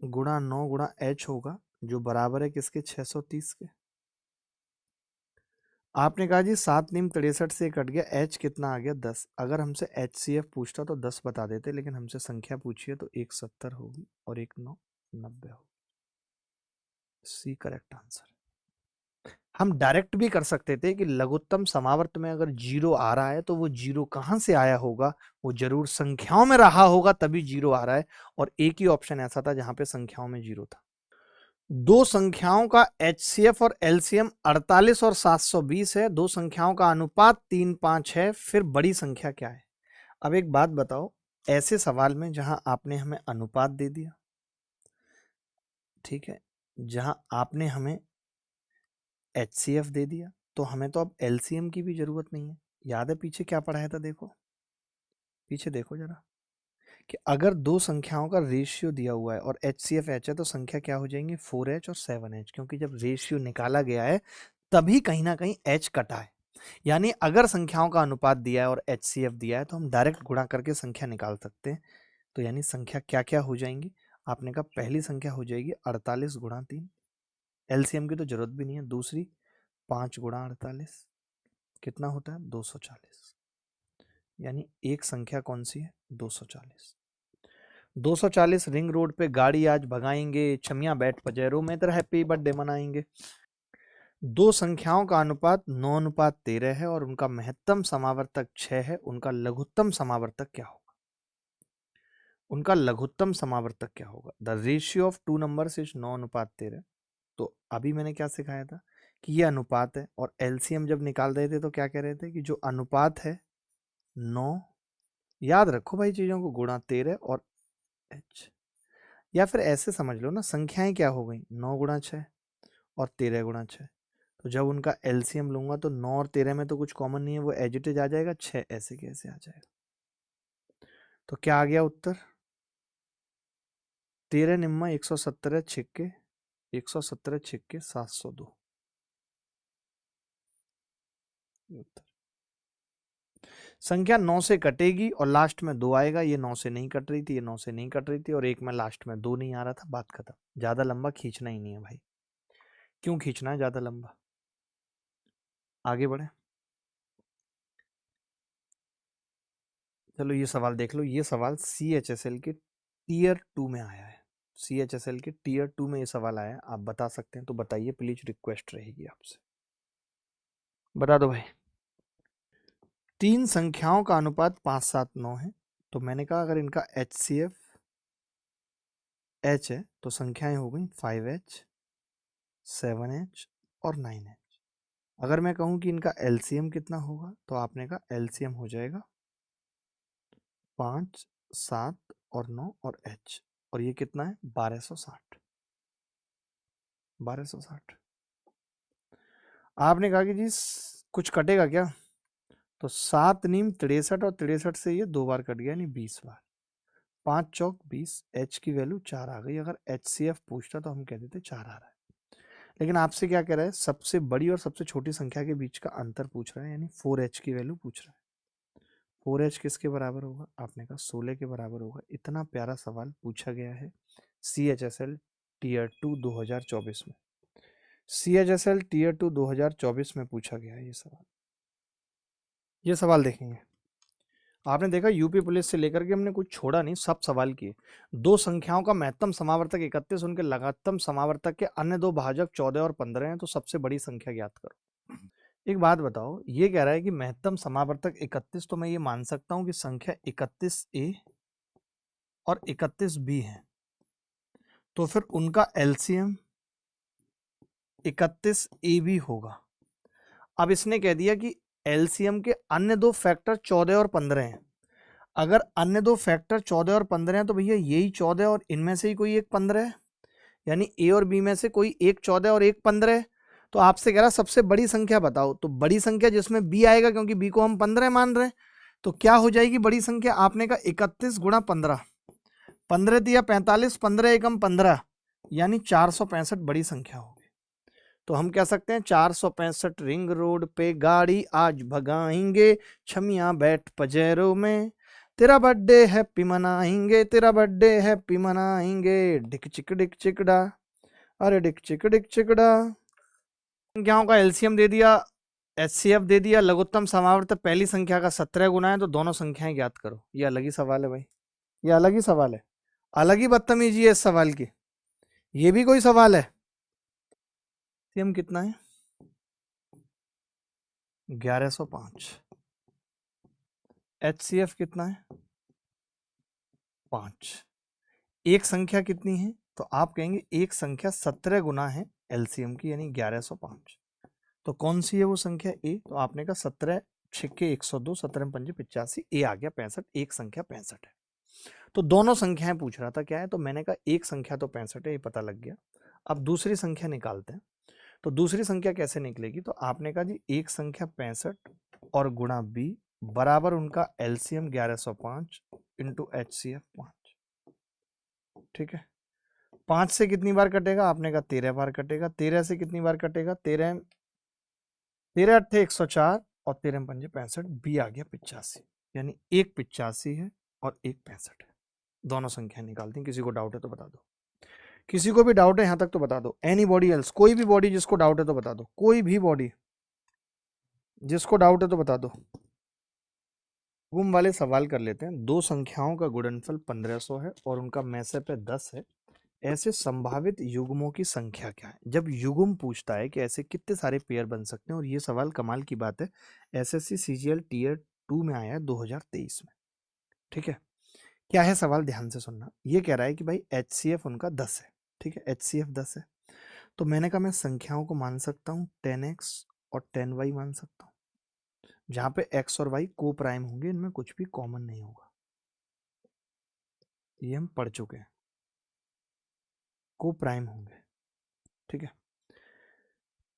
× 9 × h होगा, जो बराबर है किसके? 630 के। आपने कहा जी 7 × 63 से कट गया, h कितना आ गया? 10। अगर हमसे HCF पूछता तो 10 बता देते, लेकिन हमसे संख्या पूछी है तो एक 70 होगी और एक 9 90 होगी। C correct answer. हम डायरेक्ट भी कर सकते थे कि लघुत्तम समावर्त में अगर 0 आ रहा है, तो वो 0 कहां से आया होगा? वो जरूर संख्याओं में रहा होगा, तभी 0 आ रहा है। और एक ही ऑप्शन ऐसा था जहां पे संख्याओं में 0 था। दो संख्याओं का HCF और LCM 48 और 720 है। दो संख्याओं का अनुपात 3:5 है। फिर बड़ी संख्या क्या है? अब एक बात बताओ, ऐसे सवाल में जहां आपने हमें अनुपात दे दिया, ठीक है, जहां आपने हमें HCF दे दिया, तो हमें तो अब LCM की भी जरूरत नहीं है। याद है पीछे क्या पढ़ाया था? देखो पीछे देखो जरा, कि अगर दो संख्याओं का रेशियो दिया हुआ है और HCF h है, तो संख्या क्या हो जाएंगी? 4h और 7h, क्योंकि जब रेशियो निकाला गया है तभी कहीं ना कहीं h कटा है। यानी अगर संख्याओं का अनुपात दिया है और HCF दिया है, तो हम डायरेक्ट गुणा करके संख्या निकाल सकते हैं। तो यानी संख्या क्या क्या हो जाएंगी? आपने कहा पहली संख्या हो जाएगी 48 × 3, LCM की तो जरूरत भी नहीं है। दूसरी 5 × 48, कितना होता है? 240। यानी एक संख्या कौन सी है? 240। 240 रिंग रोड पे गाड़ी आज भगाएंगे, छमिया बैठ पजेरो में तेरा हैप्पी बर्थडे मनाएंगे। दो संख्याओं का अनुपात 9:13 है और उनका महत्तम समावर्तक 6 है। उनका लघुत्तम समावर्तक क्या होगा? उनका लघुत्तम समावर्तक क्या होगा? The ratio of two numbers is 9:13। तो अभी मैंने क्या सिखाया था कि ये अनुपात है, और एलसीएम जब निकाल रहे थे तो क्या कह रहे थे कि जो अनुपात है 9, याद रखो भाई चीजों को, गुणा 13 और h। या फिर ऐसे समझ लो ना, संख्याएं क्या हो गई? 9 × 6 और 13 × 6। तो जब उनका एलसीएम लूंगा तो 9 और 13 में तो कुछ कॉमन नहीं है, वो एज इट इज आ जाएगा, 6 ऐसे कैसे आ जाएगा? तो क्या आ गया उत्तर? 13 निम्मा 117 छिक्के 117 छिक्के 702 उत्तर। संख्या 9 से कटेगी और लास्ट में 2 आएगा। ये 9 से नहीं कट रही थी, ये 9 से नहीं कट रही थी, और एक में लास्ट में 2 नहीं आ रहा था, बात खत्म। ज्यादा लंबा खींचना ही नहीं है भाई। क्यों खींचना है ज्यादा लंबा? आगे बढ़े। चलो ये सवाल देख लो। ये सवाल CHSL के टीयर 2 में आया है। CHSL के टीयर 2 में ये सवाल आया है। आप बता सकते हैं तो बताइए प्लीज, रिक्वेस्ट रहेगी आपसे। बता दो भाई। 3 संख्याओं का अनुपात 5, 7, 9 है। तो मैंने कहा अगर इनका HCF H है तो संख्याएं हो गई 5H, 7H और 9H। अगर मैं कहूं कि इनका LCM कितना होगा तो आपने कहा LCM हो जाएगा 5, 7 और 9 और H, और ये कितना है 1260। 1260। आपने कहा कि जी कुछ कटेगा क्या? तो 7 नीम 63, और 63 से ये 2 बार कट गया, यानी 20 बार। 5 चौक 20, H की वैल्यू 4 आ गई। अगर HCF पूछता तो हम कहते थे 4 आ रहा है। लेकिन आपसे क्या कह रहा है? सबसे बड़ी और सबसे छोटी संख्या के बीच का अंतर पूछ रहा है, यानी 4H की वैल्यू पूछ रहा है। 4H किसके बराबर होगा? आपने कहा 16 के बराबर होगा। इतना प्यारा सवाल पूछा गया है CHSL टीयर 2 2024 में। CHSL टीयर 2 2024 में पूछा गया है ये सवाल। ये सवाल देखेंगे। आपने देखा यूपी पुलिस से लेकर के हमने कुछ छोड़ा नहीं, सब सवाल किए। 2 संख्याओं का महत्तम समावर्तक 31, उनके लगातार समावर्तक के अन्य 2 भाजक 14 और 15 हैं, तो सबसे बड़ी संख्या ज्ञात करो। एक बात बताओ, ये कह रहा है कि महत्तम समावर्तक 31, तो मैं ये मान सकता हूं कि संख्या 31A और 31B है, तो फिर उनका LCM 31A भी होगा। अब इसने कह दिया कि LCM के अन्य 2 फैक्टर 14 और 15 हैं। अगर अन्य 2 फैक्टर 14 और 15 हैं तो भैया यही 14 और इनमें से ही कोई एक 15 है, यानी A और B में से कोई एक 14 और एक 15 है। तो आपसे कह रहा सबसे बड़ी संख्या बताओ, तो बड़ी संख्या जिसमें B आएगा, क्योंकि B को हम 15 मान रहे हैं, तो क्या हो जाएगी बड़ी संख्या? आपने कहा 31 गुणा 15, 15 दिया 45, 15 एकम 15, यानी 465 बड़ी संख्या होगी। तो हम कह सकते हैं 465 रिंग रोड पे गाड़ी आज भगाएंगे, छमिया बैठ पजेरो में, तेरा बर्थडे हैप्पी मनाएंगे, तेरा बर्थडे हैप्पी मनाएंगे, डिक चिकड़ा, अरे डिक चिकड़ा। संख्याओं का LCM दे दिया, HCF दे दिया, लघुत्तम समावर्तक पहली संख्या का 17 गुना है, तो दोनों संख्याएं ज्ञात करो। ये अलग ही सवाल है भाई, ये अलग ही सवाल है, अलग ही बदतमीजी है इस सवाल की। ये भी कोई सवाल है? LCM कितना है? 1105। HCF कितना है? 5। एक संख्या कितनी है? तो आप कहेंगे एक संख्या 17 गुना है LCM की, यानी 1105। तो कौन सी है वो संख्या? A। तो आपने कहा 17 छिक्के 102, 17 पंजे 85, A आ गया 65। एक संख्या 65 है। तो दोनों संख्याएं पूछ रहा था क्या है, तो मैंने कहा एक संख्या तो 65 है, ये पता लग गया। अब दूसरी संख्या निकालते हैं। तो दूसरी संख्या कैसे निकलेगी? तो आपने कहा जी एक संख्या 65 और गुणा B बराबर उनका LCM 1105 इंटू HCF 5। ठीक है। 5 से कितनी बार कटेगा? आपने कहा 13 बार कटेगा। 13 से कितनी बार कटेगा? 13 अट्ठे 104 और 13 पंजे 65, B आ गया 85, यानी एक 85 है और एक 65 है। दोनों संख्या निकालती हैं। किसी को डाउट है तो बता दो, किसी को भी डाउट है यहां तक तो बता दो। एनी बॉडी एल्स, कोई भी बॉडी जिसको डाउट है तो बता दो, कोई भी बॉडी जिसको डाउट है तो बता दो। गुम वाले सवाल कर लेते हैं। 2 संख्याओं का गुणनफल 1500 है और उनका मैसे पे 10 है। ऐसे संभावित युग्मों की संख्या क्या है? जब युग्म पूछता है कि ऐसे कितने सारे पेयर बन सकते हैं, और ये सवाल कमाल की बात है SSC CGL टीयर 2 में आया है 2023 में। ठीक है। क्या है सवाल? ध्यान से सुनना। ये कह रहा है कि भाई HCF उनका 10 है। ठीक है, HCF 10 है। तो मैंने कहा मैं संख्याओं को मान सकता हूँ 10x और 10y मान सकता हूँ, जहां पे x और y को प्राइम होंगे, इनमें कुछ भी कॉमन नहीं होगा। ये हम पढ़ चुके हैं, को प्राइम होंगे। ठीक है।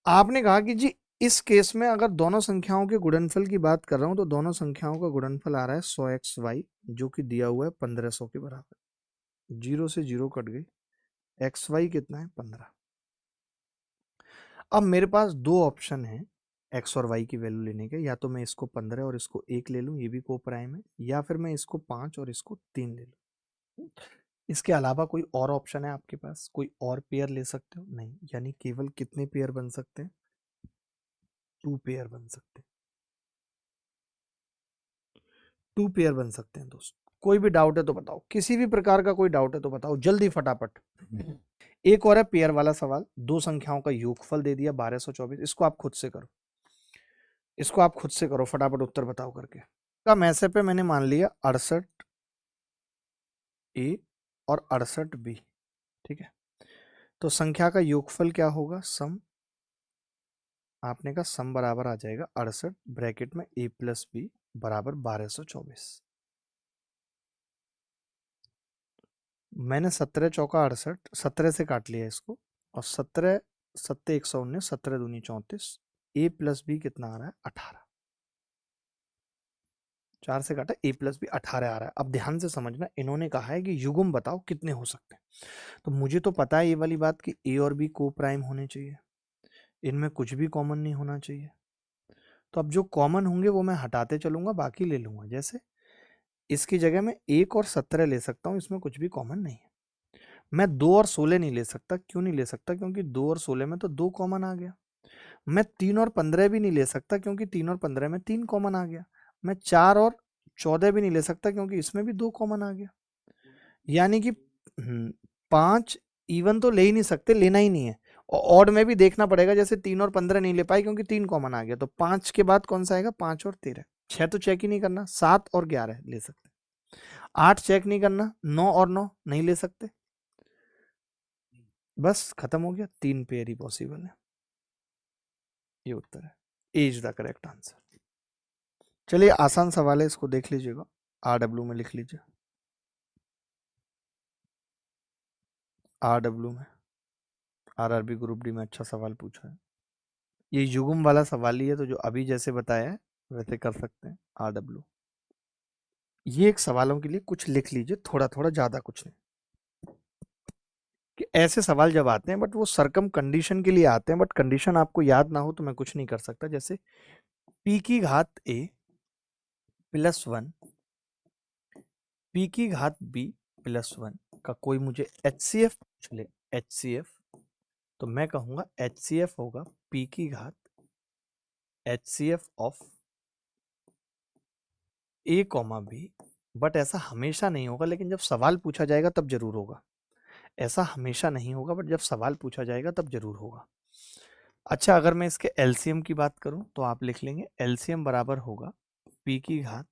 आपने कहा कि जी इस केस में अगर दोनों संख्याओं के गुणनफल की बात कर रहा हूं, तो दोनों संख्याओं का गुणनफल आ रहा है 100xy, जो कि दिया हुआ है 1500 के बराबर। 0 से 0 कट गई। xy कितना है? 15। अब मेरे पास 2 ऑप्शन है एक्स और वाई की वैल्यू लेने के, या तो मैं इसको 15 और इसको 1 ले लूँ, ये भी को प्राइम है, या फिर मैं इसको 5 और इसको 3 ले लूँ। इसके अलावा कोई और ऑप्शन है आपके पास? कोई और पेयर ले सकते हो? नहीं, यानी केवल कितने पेयर बन सकते हैं? 2 पेयर बन सकते हैं। 2 पेयर बन सकते हैं दोस्त। कोई भी डाउट है तो बताओ, किसी भी प्रकार का कोई डाउट है तो बताओ जल्दी फटाफट। एक और है पेयर वाला सवाल, दो संख्याओं का योगफल दे दिया 1224, इसको आप खुद से करो, इसको आप खुद से करो, फटाफट उत्तर बताओ करके। का मैसे पे मैंने मान लिया 68 ए और 68 बी, ठीक है। तो संख्या का योगफल क्या होगा? सम, आपने का सम बराबर आ जाएगा 68 ब्रैकेट में ए प्लस बी बराबर 1224। मैंने 17 चौका 68, 17 से काट लिया इसको, और 17 सत्ते 119, 17 दूनी 34, ए प्लस बी कितना आ रहा है? 18। 4 से काटा, ए प्लस बी 18 आ रहा है। अब ध्यान से समझना, इन्होंने कहा है कि युग्म बताओ कितने हो सकते हैं। तो मुझे तो पता है ये वाली बात कि ए और बी को प्राइम होने चाहिए, इनमें कुछ भी कॉमन नहीं होना चाहिए। तो अब जो कॉमन होंगे वो मैं हटाते चलूंगा, बाकी ले लूंगा। जैसे इसकी जगह मैं 1 और 17 ले सकता हूँ, इसमें कुछ भी कॉमन नहीं है। मैं 2 और 16 नहीं ले सकता। क्यों नहीं ले सकता? क्योंकि 2 और 16 में तो 2 कॉमन आ गया। मैं 3 और 15 भी नहीं ले सकता, क्योंकि 3 और 15 में 3 कॉमन आ गया। मैं 4 और 14 भी नहीं ले सकता, क्योंकि इसमें भी 2 कॉमन आ गया। यानी कि 5 इवन तो ले ही नहीं सकते, लेना ही नहीं है। और ऑड में भी देखना पड़ेगा, जैसे 3 और 15 नहीं ले पाए क्योंकि 3 कॉमन आ गया, तो 5 के बाद कौन सा आएगा? 5 और 13। 6 तो चेक ही नहीं करना, 7 और 11 ले सकते। 8 चेक नहीं करना, 9 और 9 नहीं ले सकते। बस खत्म हो गया, 3 पेयर ही पॉसिबल है। ये उत्तर है, ए इज द करेक्ट आंसर। चलिए आसान सवाल है, इसको देख लीजिएगा, RW में लिख लीजिए। RW में, RRB ग्रुप डी में अच्छा सवाल पूछा है। ये युग्म वाला सवाल ही है, तो जो अभी जैसे बताया है वैसे कर सकते हैं। RW ये एक सवालों के लिए कुछ लिख लीजिए, थोड़ा थोड़ा, ज्यादा कुछ नहीं। कि ऐसे सवाल जब आते हैं, बट वो सरकम कंडीशन के लिए आते हैं, बट कंडीशन आपको याद ना हो तो मैं कुछ नहीं कर सकता। जैसे p की घात a प्लस 1 p की घात b प्लस 1 का कोई मुझे HCF पूछ ले, HCF, तो मैं कहूंगा HCF होगा p की घात HCF of a comma b। But ऐसा हमेशा नहीं होगा, लेकिन जब सवाल पूछा जाएगा तब जरूर होगा। ऐसा हमेशा नहीं होगा, बट जब सवाल पूछा जाएगा तब जरूर होगा। अच्छा, अगर मैं इसके एलसीएम की बात करूं तो आप लिख लेंगे एलसीएम बराबर होगा p की घात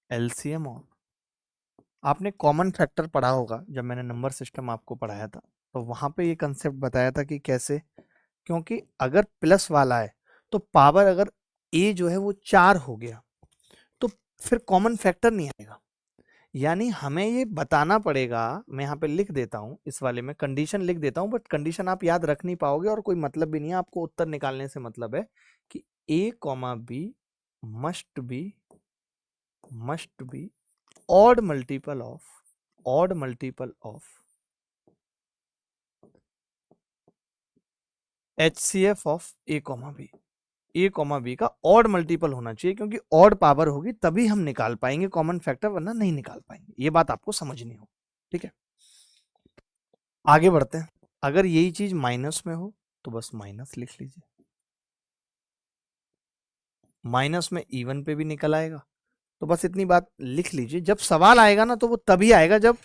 एलसीएम ऑफ, आपने कॉमन फैक्टर पढ़ा होगा जब मैंने नंबर सिस्टम आपको पढ़ाया था, तो वहां पे ये कंसेप्ट बताया था कि कैसे, क्योंकि अगर प्लस वाला है तो पावर अगर a जो है वो 4 हो गया तो फिर कॉमन फैक्टर नहीं आएगा। यानी हमें ये बताना पड़ेगा, मैं यहाँ पे लिख देता हूँ, इस वाले में कंडीशन लिख देता हूँ, बट कंडीशन आप याद रख नहीं पाओगे और कोई मतलब भी नहीं है। आपको उत्तर निकालने से मतलब है कि a comma B must be odd multiple of HCF of a comma B का ऑड मल्टीपल होना चाहिए, क्योंकि ऑड पावर होगी तभी हम निकाल पाएंगे कॉमन फैक्टर, वरना नहीं निकाल पाएंगे। ये बात आपको समझनी हो, ठीक है। आगे बढ़ते हैं। अगर यही चीज माइनस में हो तो बस माइनस लिख लीजिए, माइनस में इवन पे भी निकल आएगा, तो बस इतनी बात लिख लीजिए। जब सवाल आएगा ना तो वो तभी आएगा जब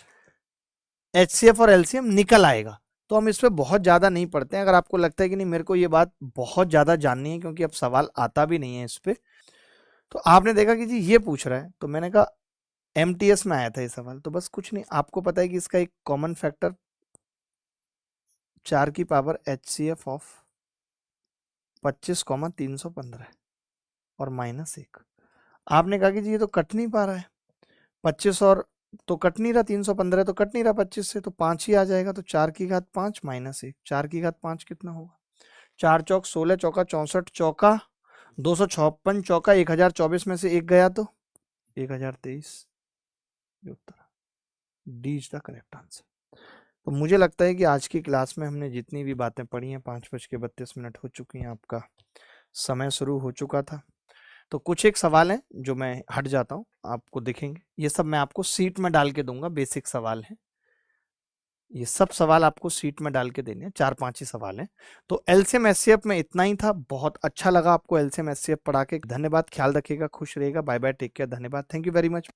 HCF और LCM निकल आएगा। तो हम इस पर बहुत ज्यादा नहीं पढ़ते हैं। अगर आपको लगता है कि नहीं मेरे को ये बात बहुत ज्यादा जाननी है क्योंकि अब सवाल आता भी नहीं है इस पे, तो आपने देखा कि जी ये पूछ रहा है, तो मैंने कहा MTS में आया था ये सवाल, तो बस कुछ नहीं, आपको पता है कि इसका एक कॉमन फैक्टर 4 की पावर HCF ऑफ 25,315 और -1। आपने कहा कि जी ये तो कट नहीं पा रहा है, 25 और तो कट नहीं रहा, 315 तो कट नहीं रहा 25 से, तो 5 ही आ जाएगा। तो 4 की घात 5 -1, 4 की घात 5 कितना होगा? 4 चौक 16, चौका 64, चौका 256, चौका 1024 में से एक गया तो 1023। ये उत्तर D is the correct answer. तो मुझे लगता है कि आज की क्लास में हमने जितनी भी बातें पढ़ी हैं, 5:32 हो चुकी हैं, आपका समय शुरू हो चुका था। तो कुछ एक सवाल हैं जो मैं हट जाता हूँ, आपको दिखेंगे। ये सब मैं आपको सीट में डाल के दूंगा, बेसिक सवाल हैं। ये सब सवाल आपको सीट में डाल के देने हैं, 4-5 ही सवाल हैं। तो एलसीएम एचसीएफ में इतना ही था। बहुत अच्छा लगा आपको एलसीएम एचसीएफ पढ़ा के। धन्यवाद, ख्याल रखिएगा, खुश रहिएगा। बाय बाय, टेक केयर, धन्यवाद, थैंक यू वेरी मच।